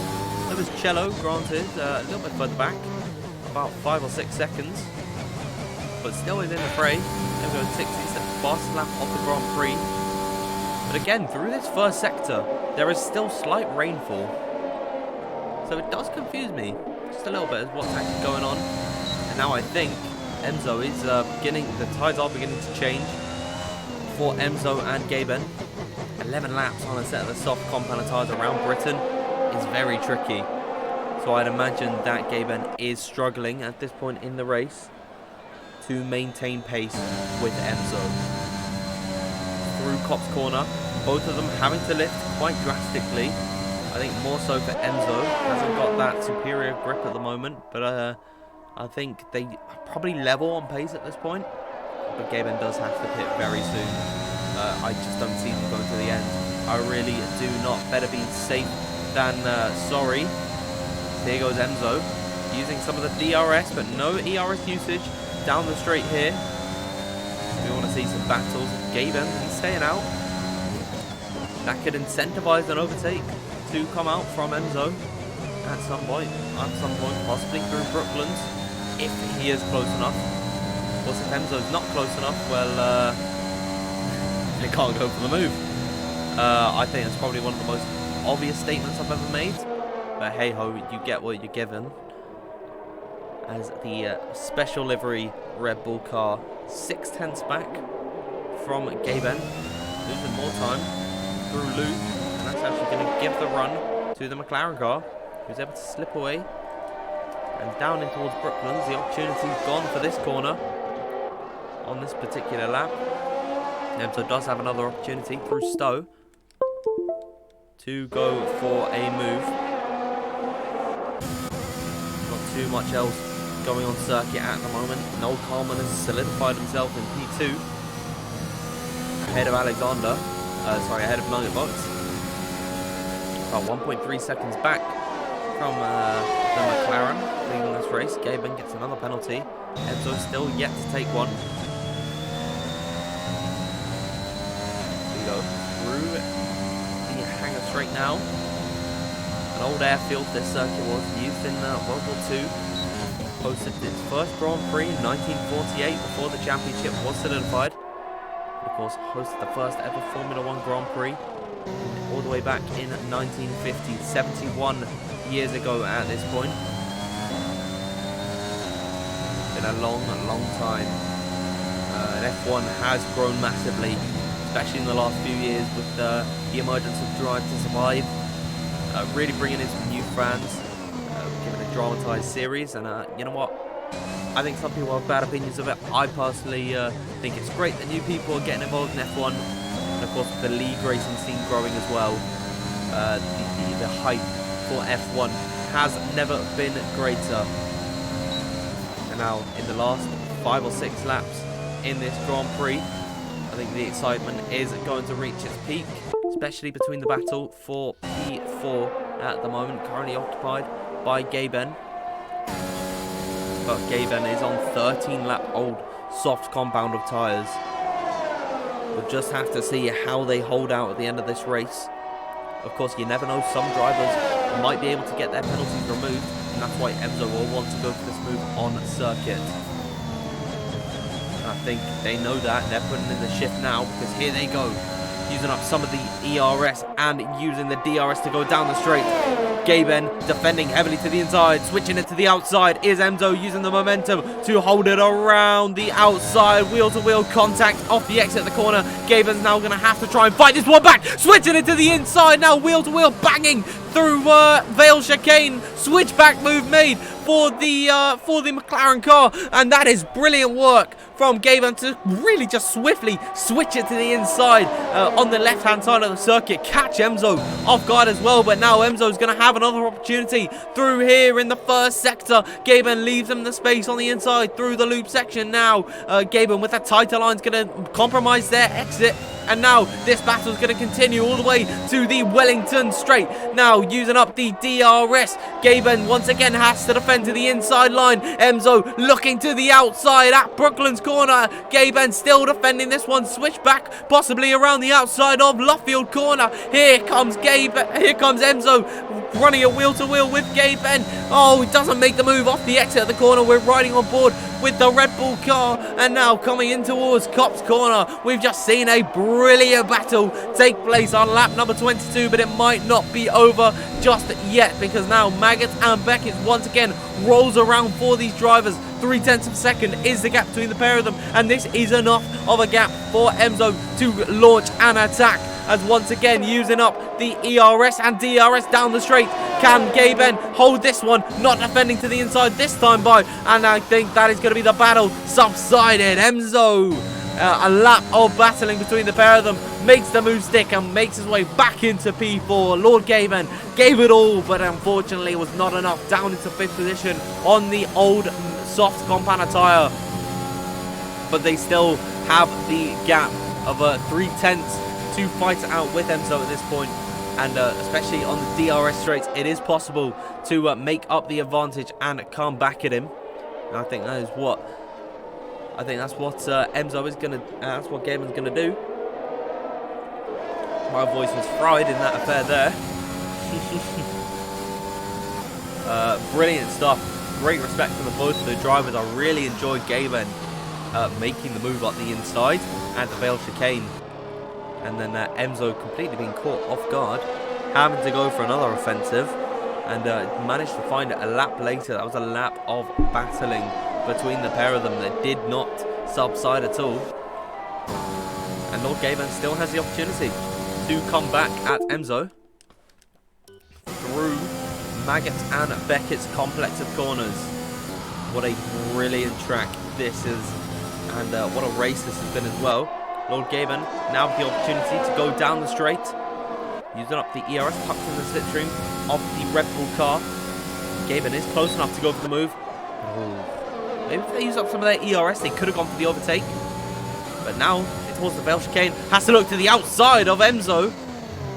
There was Cello, granted, a little bit further back, about 5 or 6 seconds, but still is in the fray. There we go, 60's the fastest lap of the Grand Prix. But again, through this first sector, there is still slight rainfall, so it does confuse me just a little bit as what's actually going on. And now I think Enzo is the tides are beginning to change for Enzo and Gaben. 11 laps on a set of the soft compound tyres around Britain is very tricky. So I'd imagine that Gaben is struggling at this point in the race to maintain pace with Enzo. Through Copse Corner, both of them having to lift quite drastically. I think more so for Enzo, hasn't got that superior grip at the moment, but I think they are probably level on pace at this point. But Gaben does have to pit very soon. I just don't see them going to the end. I really do not. Better be safe than sorry. So here goes Enzo, using some of the DRS, but no ERS usage down the straight here. We want to see some battles. Gaben, he's staying out. That could incentivize an overtake to come out from Enzo at some point, possibly through Brooklands, if he is close enough. Of course, if Enzo's not close enough, well, they can't go for the move. I think it's probably one of the most obvious statements I've ever made. But hey ho, you get what you're given. As the special livery Red Bull car 6/10 back from Gaben, losing more time through loop, and that's actually going to give the run to the McLaren car, who's able to slip away and down in towards Brooklands. The opportunity's gone for this corner on this particular lap. Enzo does have another opportunity through Stowe to go for a move. Not too much else going on circuit at the moment. Noel Coleman has solidified himself in P2 ahead of Alexander. Ahead of Nugget Box. About 1.3 seconds back from the McLaren leading this race. Gaben gets another penalty. Enzo still yet to take one. We go through the hangar straight now. An old airfield this circuit was used in World War II. Hosted its first Grand Prix in 1948 before the championship was solidified. Of course, hosted the first ever Formula 1 Grand Prix all the way back in 1950, 71 years ago at this point. Been a long time. And F1 has grown massively, especially in the last few years with the emergence of Drive to Survive. Really bringing in some new fans, giving a dramatised series, and you know what? I think some people have bad opinions of it. I personally think it's great that new people are getting involved in F1, and of course the league racing scene growing as well. The hype for F1 has never been greater. And now in the last 5 or 6 laps in this Grand Prix, I think the excitement is going to reach its peak, especially between the battle for P4 at the moment, currently occupied by Gaben. But Gaben is on 13-lap-old soft compound of tyres. We'll just have to see how they hold out at the end of this race. Of course, you never know, some drivers might be able to get their penalties removed, and that's why Enzo will want to go for this move on circuit. And I think they know that, and they're putting in the shift now, because here they go, using up some of the ERS and using the DRS to go down the straight. Gaben defending heavily to the inside, switching it to the outside. Is Enzo using the momentum to hold it around the outside. Wheel-to-wheel contact off the exit of the corner. Gaben's now going to have to try and fight this one back. Switching it to the inside now. Wheel-to-wheel banging through Vale chicane. Switchback move made for the McLaren car, and that is brilliant work from Gaben to really just swiftly switch it to the inside on the left-hand side of the circuit. Catch Enzo off guard as well, but now Enzo's going to have another opportunity through here in the first sector. Gaben leaves him the space on the inside through the loop section now. Gaben with a tighter line is going to compromise their exit. And now this battle is going to continue all the way to the Wellington straight. Now using up the DRS. Gaben once again has to defend to the inside line. Enzo looking to the outside at Brooklands corner. Gaben still defending this one. Switch back possibly around the outside of Luffield corner. Here comes Enzo running a wheel-to-wheel with Gaben. Oh, he doesn't make the move off the exit of the corner. We're riding on board with the Red Bull car, and now coming in towards Cop's corner. We've just seen a brilliant battle take place on lap number 22, but it might not be over just yet, because now Maggots and Beckett once again rolls around for these drivers. 0.3 of a second is the gap between the pair of them, and this is enough of a gap for Enzo to launch an attack, as once again using up the ERS and DRS down the straight. Can Gaben hold this one? Not defending to the inside this time by, and I think that is going to be the battle subsided. Enzo, a lap of battling between the pair of them, makes the move stick and makes his way back into P4. Lord Gaben gave it all, but unfortunately it was not enough. Down into 5th position on the old soft compound tyre, but they still have the gap of 0.3 to fight it out with Enzo at this point. And especially on the DRS straights, it is possible to make up the advantage and come back at him. And I think that is what Enzo is gonna. That's what Gaben's gonna do. My voice was fried in that affair there. Brilliant stuff. Great respect for both of the drivers. I really enjoyed Gaben making the move up the inside at the Vale chicane. And then Enzo completely being caught off guard, having to go for another offensive, and managed to find it a lap later. That was a lap of battling between the pair of them that did not subside at all. And Lord Gaben still has the opportunity to come back at Enzo through Maggott and Beckett's complex of corners. What a brilliant track this is, and what a race this has been as well. Lord Gaben now with the opportunity to go down the straight, using up the ERS, tucked in the slipstream of the Red Bull car. Gaben is close enough to go for the move. Oh. Maybe if they use up some of their ERS, they could have gone for the overtake. But now, it's towards the Vale chicane, has to look to the outside of Enzo.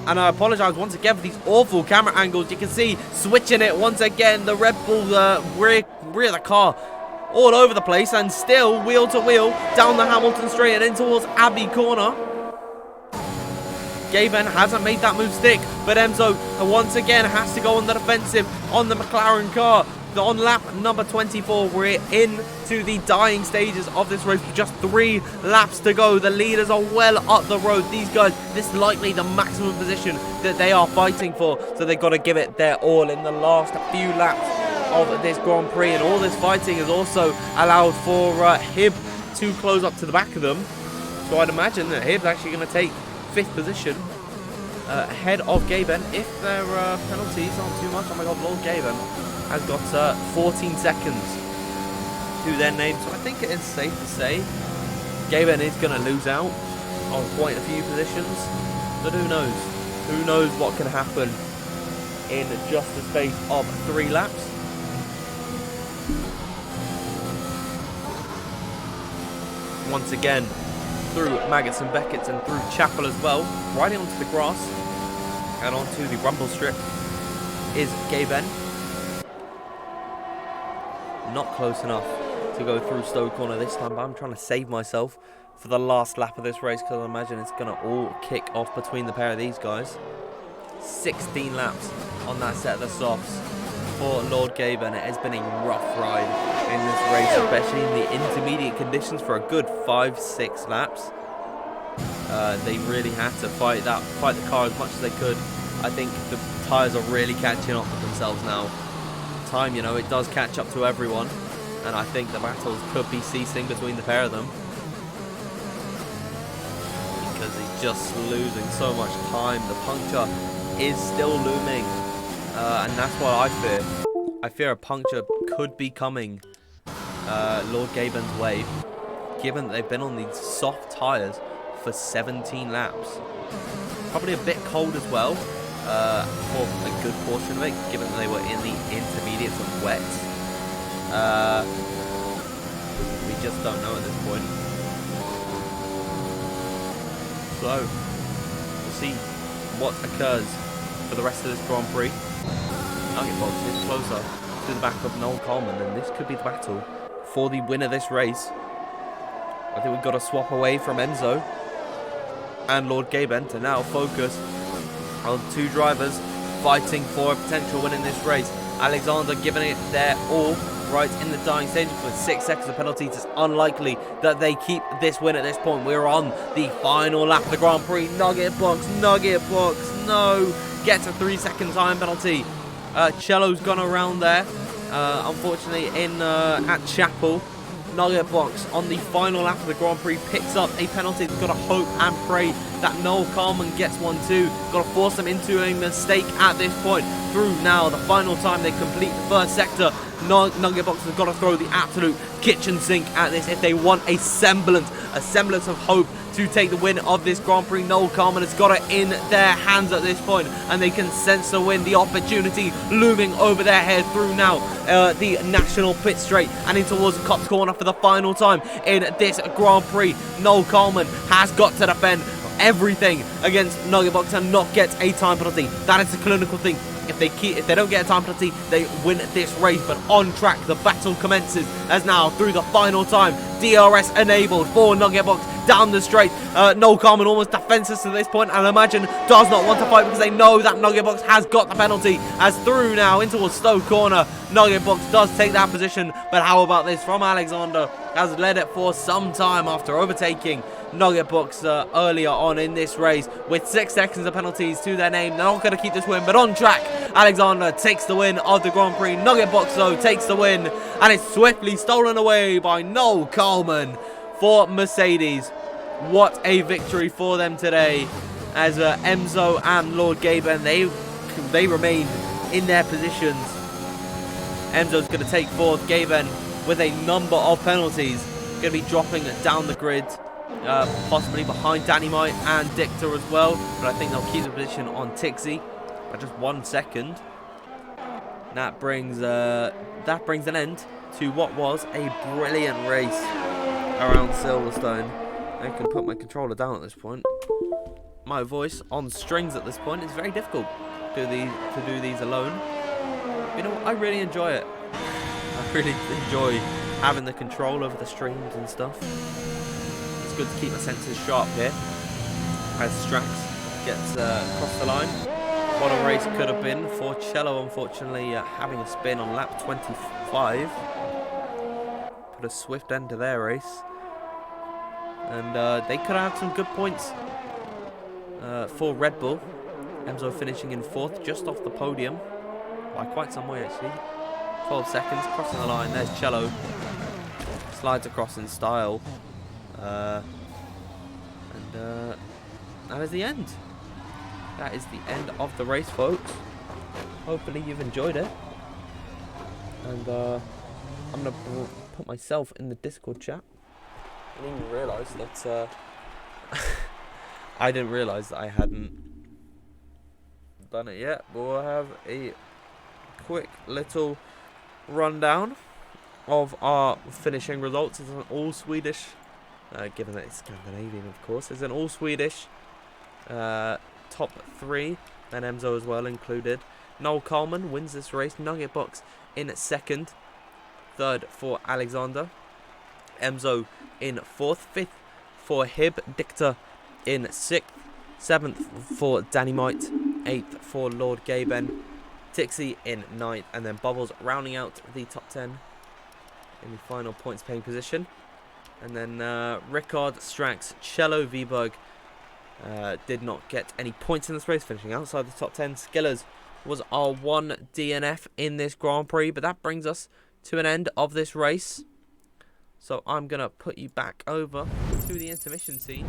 And I apologise once again for these awful camera angles. You can see, switching it once again, the Red Bull rear of the car all over the place, and still wheel to wheel down the Hamilton straight and in towards Abbey corner. Gaben hasn't made that move stick, but Enzo once again has to go on the defensive on the McLaren car. On lap number 24, we're into the dying stages of this race with just 3 laps to go. The leaders are well up the road. These guys, this is likely the maximum position that they are fighting for, so they've got to give it their all in the last few laps of this Grand Prix. And all this fighting has also allowed for Hib to close up to the back of them, so I'd imagine that Hib's actually going to take 5th position ahead of Gaben if their penalties aren't too much. Oh my god, Lord Gaben has got 14 seconds to their name, so I think it is safe to say Gaben is going to lose out on quite a few positions, but who knows? Who knows what can happen in just the space of 3 laps. Once again, through Maggott and Beckett's and through Chapel as well, riding onto the grass and onto the rumble strip is Gaben. Not close enough to go through Stowe corner this time, but I'm trying to save myself for the last lap of this race because I imagine it's going to all kick off between the pair of these guys. 16 laps on that set of the softs for Lord Gaben. It has been a rough ride in this race, especially in the intermediate conditions for a good 5-6 laps. They really had to fight the car as much as they could. I think the tyres are really catching up with themselves now. Time, you know, it does catch up to everyone, and I think the battles could be ceasing between the pair of them because he's just losing so much time. The puncture is still looming, and that's what I fear. I fear a puncture could be coming Lord Gaben's way, given that they've been on these soft tyres for 17 laps. Probably a bit cold as well for a good portion of it, given that they were in the intermediates and wets. We just don't know at this point. So, we'll see what occurs for the rest of this Grand Prix. Nugget Box is closer to the back of Noel Coleman, and this could be the battle for the win of this race. I think we've got to swap away from Enzo and Lord Gaben to now focus on 2 drivers fighting for a potential win in this race. Alexander giving it their all right in the dying stages with 6 seconds of penalties. It's unlikely that they keep this win at this point. We're on the final lap of the Grand Prix. Nugget Box, no. Gets a 3-second time penalty. Cello's gone around there. Unfortunately, at Chapel, Nugget Box on the final lap of the Grand Prix picks up a penalty. They've got to hope and pray that Noel Coleman gets one too. Got to force them into a mistake at this point. Through now, the final time they complete the first sector, Nugget Box has got to throw the absolute kitchen sink at this if they want a semblance of hope to take the win of this Grand Prix. Noel Coleman has got it in their hands at this point, and they can sense the win, the opportunity looming over their head through now the national pit straight and in towards the Cops corner for the final time in this Grand Prix. Noel Coleman has got to defend everything against Nugget Box and not get a time penalty. That is the clinical thing. If they don't get a time penalty, they win this race. But on track, the battle commences as now through the final time, DRS enabled for Nugget Box down the straight. Noel Carmen almost defenseless to this point, and Imagine does not want to fight because they know that Nugget Box has got the penalty. As through now into a slow corner, Nugget Box does take that position. But how about this from Alexander? Has led it for some time after overtaking Nugget Box earlier on in this race with 6 seconds of penalties to their name. They're not going to keep this win, but on track, Alexander takes the win of the Grand Prix. Nugget Box, though, takes the win, and it's swiftly stolen away by Noel Coleman for Mercedes. What a victory for them today, as Enzo and Lord Gaben, they remain in their positions. Enzo's going to take fourth. Gaben with a number of penalties, going to be dropping down the grid, possibly behind Dynamite and Dicta as well, but I think they'll keep the position on Tixie by just 1 second. That brings an end to what was a brilliant race around Silverstone. I can put my controller down at this point. My voice on strings at this point is very difficult to do these alone. You know, I really enjoy it. I really enjoy having the control over the streams and stuff. It's good to keep my senses sharp here as Strax gets across the line. What a race could have been for Cello, unfortunately having a spin on lap 25. Put a swift end to their race. And they could have had some good points for Red Bull. Enzo finishing in 4th, just off the podium. By quite some way, actually. 12 seconds, crossing the line. There's Cello. Slides across in style. And that is the end. That is the end of the race, folks. Hopefully you've enjoyed it. And I'm going to put myself in the Discord chat. I didn't even realise that... I didn't realise that I hadn't done it yet. But we'll have a quick little rundown of our finishing results. It's an all Swedish, given that it's Scandinavian, of course. It's an all Swedish top 3, and Enzo as well included. Noel Coleman wins this race. Nugget Box in 2nd. 3rd for Alexander. Enzo in 4th. 5th for Hib. Dicta in 6th. 7th for Dynamite. 8th for Lord Gaben. Tixie in 9th, and then Bubbles rounding out the top 10 in the final points paying position. And then Rickard, Strax, Cello, Viberg did not get any points in this race, finishing outside the top 10. Skillers was our 1 DNF in this Grand Prix, but that brings us to an end of this race. So I'm going to put you back over to the intermission scene.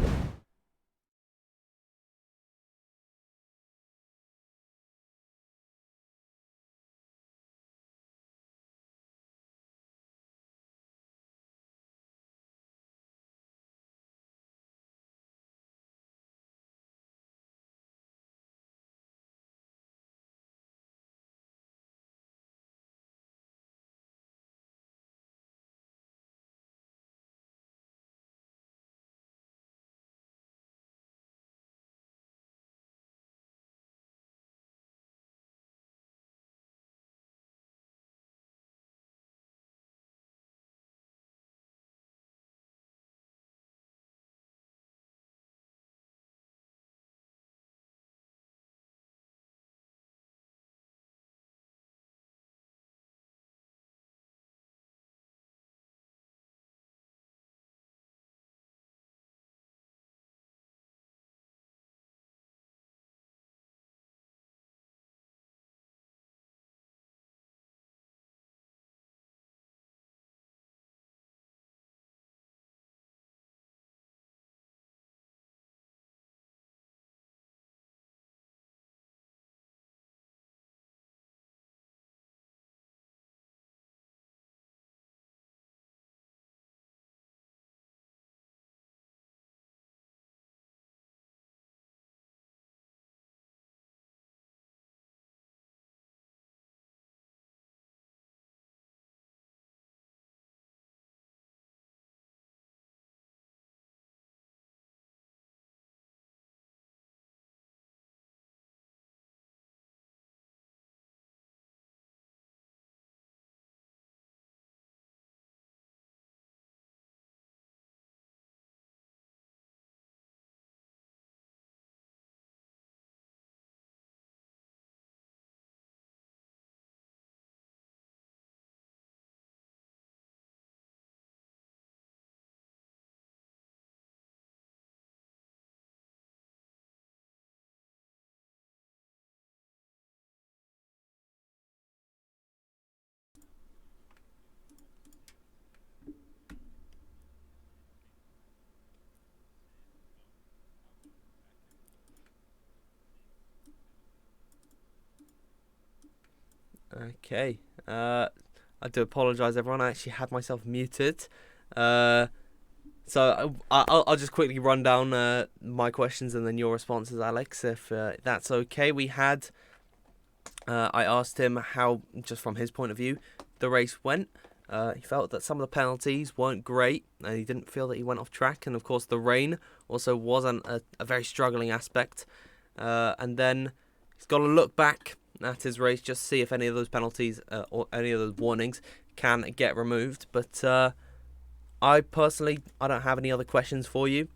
Okay. I do apologise, everyone. I actually had myself muted. So I'll just quickly run down my questions and then your responses, Alex, if that's okay. I asked him how, just from his point of view, the race went. He felt that some of the penalties weren't great, and he didn't feel that he went off track. And of course, the rain also wasn't a very struggling aspect. And then he's got to look back at his race, just see if any of those penalties or any of those warnings can get removed. But I don't have any other questions for you.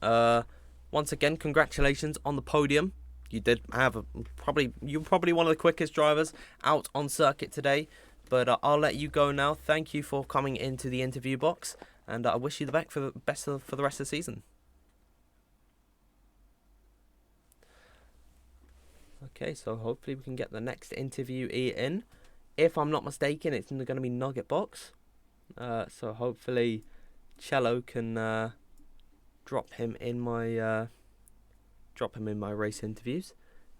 Once again, congratulations on the podium. You did have you're probably one of the quickest drivers out on circuit today. But I'll let you go now. Thank you for coming into the interview box, and I wish you the best for the rest of the season. Okay, so hopefully we can get the next interviewee in. If I'm not mistaken, it's going to be Nugget Box. So hopefully Cello can drop him in my race interviews.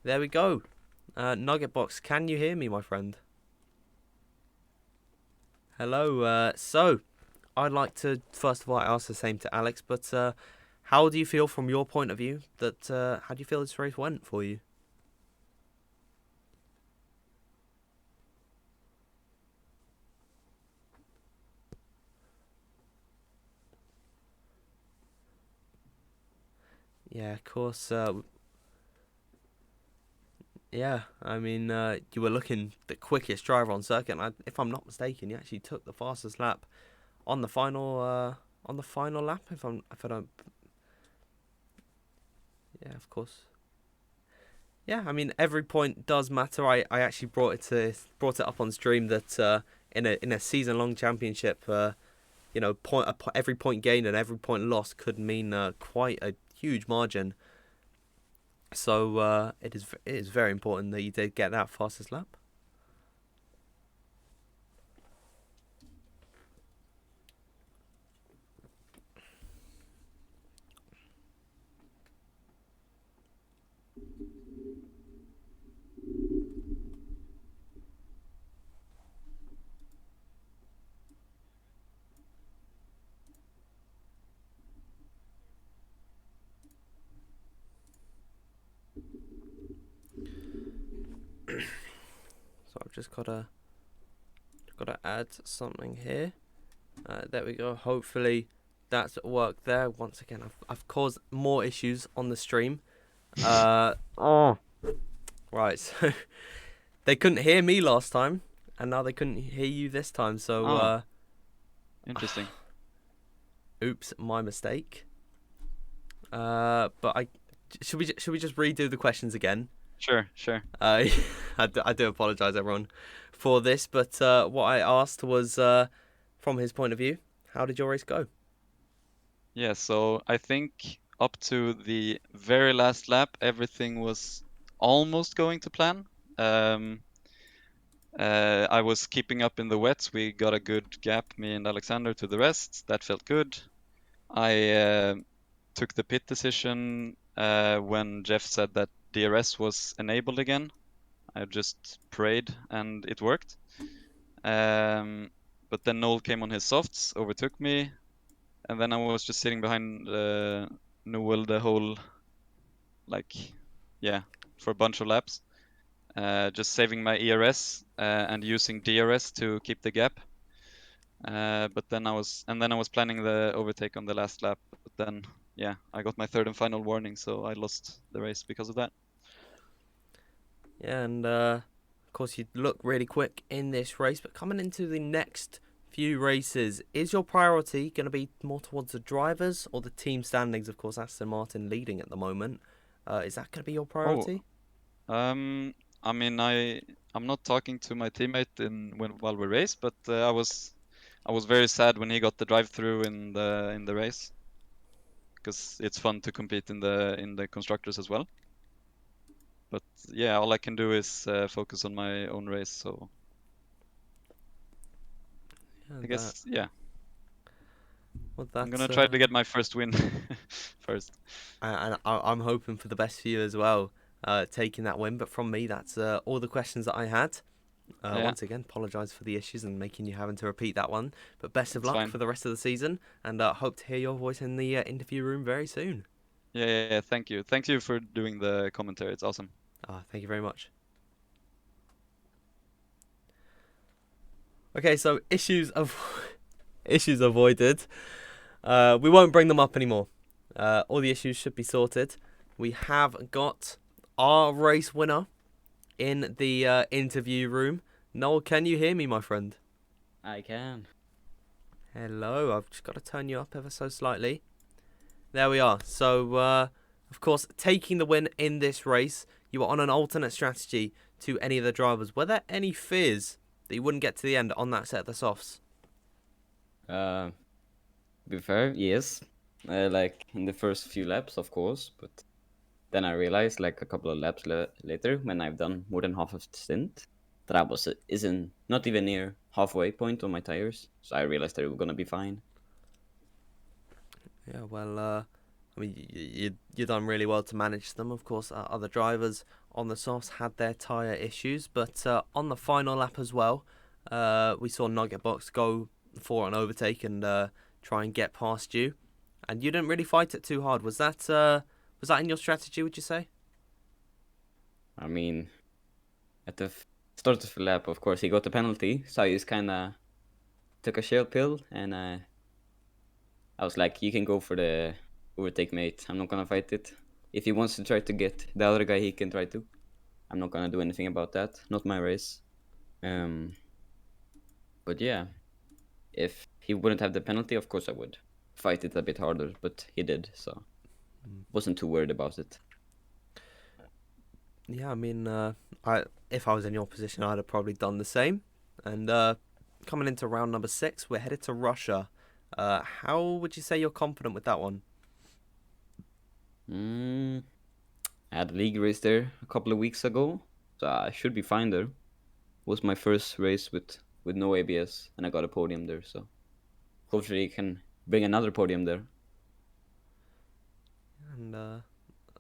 There we go. Nugget Box, can you hear me, my friend? Hello. So I'd like to first of all ask the same to Alex, but how do you feel from your point of view? How do you feel this race went for you? Yeah, of course. Yeah, I mean, you were looking the quickest driver on circuit. And if I'm not mistaken, you actually took the fastest lap on the final lap. If I don't, yeah, of course. Yeah, I mean, every point does matter. I actually brought it up on stream that in a season long championship, every point gained and every point lost could mean quite a huge margin. So it is very important that you did get that fastest lap. So I've just gotta add something here. There we go. Hopefully that's worked there. Once again, I've caused more issues on the stream. Oh. Right, so they couldn't hear me last time, and now they couldn't hear you this time. So interesting. Oops, my mistake. But should we just redo the questions again? Sure. I do apologise, everyone, for this, but what I asked was, from his point of view, how did your race go? Yeah, so I think up to the very last lap, everything was almost going to plan. I was keeping up in the wets. We got a good gap, me and Alexander, to the rest. That felt good. I took the pit decision when Jeff said that DRS was enabled again. I just prayed and it worked. But then Noel came on his softs, overtook me, and then I was just sitting behind Noel the whole, for a bunch of laps, just saving my ERS and using DRS to keep the gap. But then I was planning the overtake on the last lap. But then, I got my third and final warning, so I lost the race because of that. Yeah, and of course you look really quick in this race, but coming into the next few races, is your priority going to be more towards the drivers or the team standings? Of course, Aston Martin leading at the moment. Is that going to be your priority? I mean, I'm not talking to my teammate while we race, but I was very sad when he got the drive-through in the race, because it's fun to compete in the constructors as well. But yeah, all I can do is focus on my own race. So Yeah, I guess well, I'm that's gonna try to get my first win first. and I'm hoping for the best for you as well, taking that win. But from me, that's all the questions that I had. Yeah, once again, apologise for the issues and making you having to repeat that one. But best of it's luck fine. for the rest of the season, and hope to hear your voice in the interview room very soon. Yeah, thank you. Thank you for doing the commentary. It's awesome. Thank you very much. Okay, so issues avoided. We won't bring them up anymore. All the issues should be sorted. We have got our race winner in the interview room. Noel, can you hear me, my friend? I can. Hello, I've just got to turn you up ever so slightly. There we are. So, of course, taking the win in this race, you were on an alternate strategy to any of the drivers. Were there any fears that you wouldn't get to the end on that set of the softs? To be fair, yes. Like in the first few laps, of course, but then I realized, like a couple of laps later, when I've done more than half of the stint, that I was isn't not even near halfway point on my tires. So I realized they were gonna be fine. Yeah, well, I mean, you done really well to manage them. Of course, other drivers on the softs had their tyre issues, but on the final lap as well, we saw Nugget Box go for an overtake and try and get past you, and you didn't really fight it too hard. Was that in your strategy? Would you say? I mean, at the start of the lap, of course, he got the penalty, so I just kind of took a shield pill, and I was like, "You can go for the overtake, mate. I'm not gonna fight it. If he wants to try to get the other guy, he can try to. I'm not gonna do anything about that. Not my race." But yeah, if he wouldn't have the penalty, of course I would fight it a bit harder. But he did, so wasn't too worried about it. Yeah, I mean, if I was in your position, I'd have probably done the same. And coming into round number 6, we're headed to Russia. How would you say you're confident with that one? I had a league race there a couple of weeks ago, so I should be fine there. Was my first race with no ABS, and I got a podium there. So hopefully I can bring another podium there. And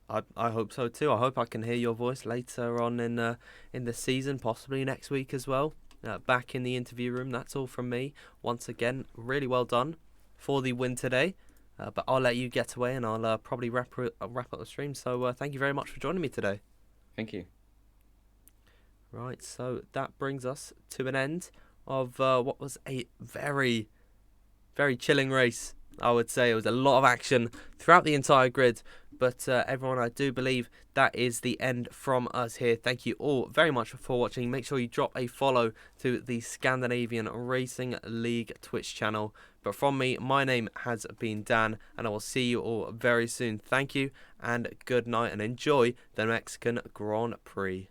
I hope so too. I hope I can hear your voice later on in the season, possibly next week as well. Back in the interview room. That's all from me. Once again, really well done for the win today. But I'll let you get away, and I'll probably wrap up the stream. So thank you very much for joining me today. Thank you. Right, so that brings us to an end of what was a very, very chilling race. I would say it was a lot of action throughout the entire grid. But everyone, I do believe that is the end from us here. Thank you all very much for watching. Make sure you drop a follow to the Scandinavian Racing League Twitch channel. But from me, my name has been Dan, and I will see you all very soon. Thank you, and good night, and enjoy the Mexican Grand Prix.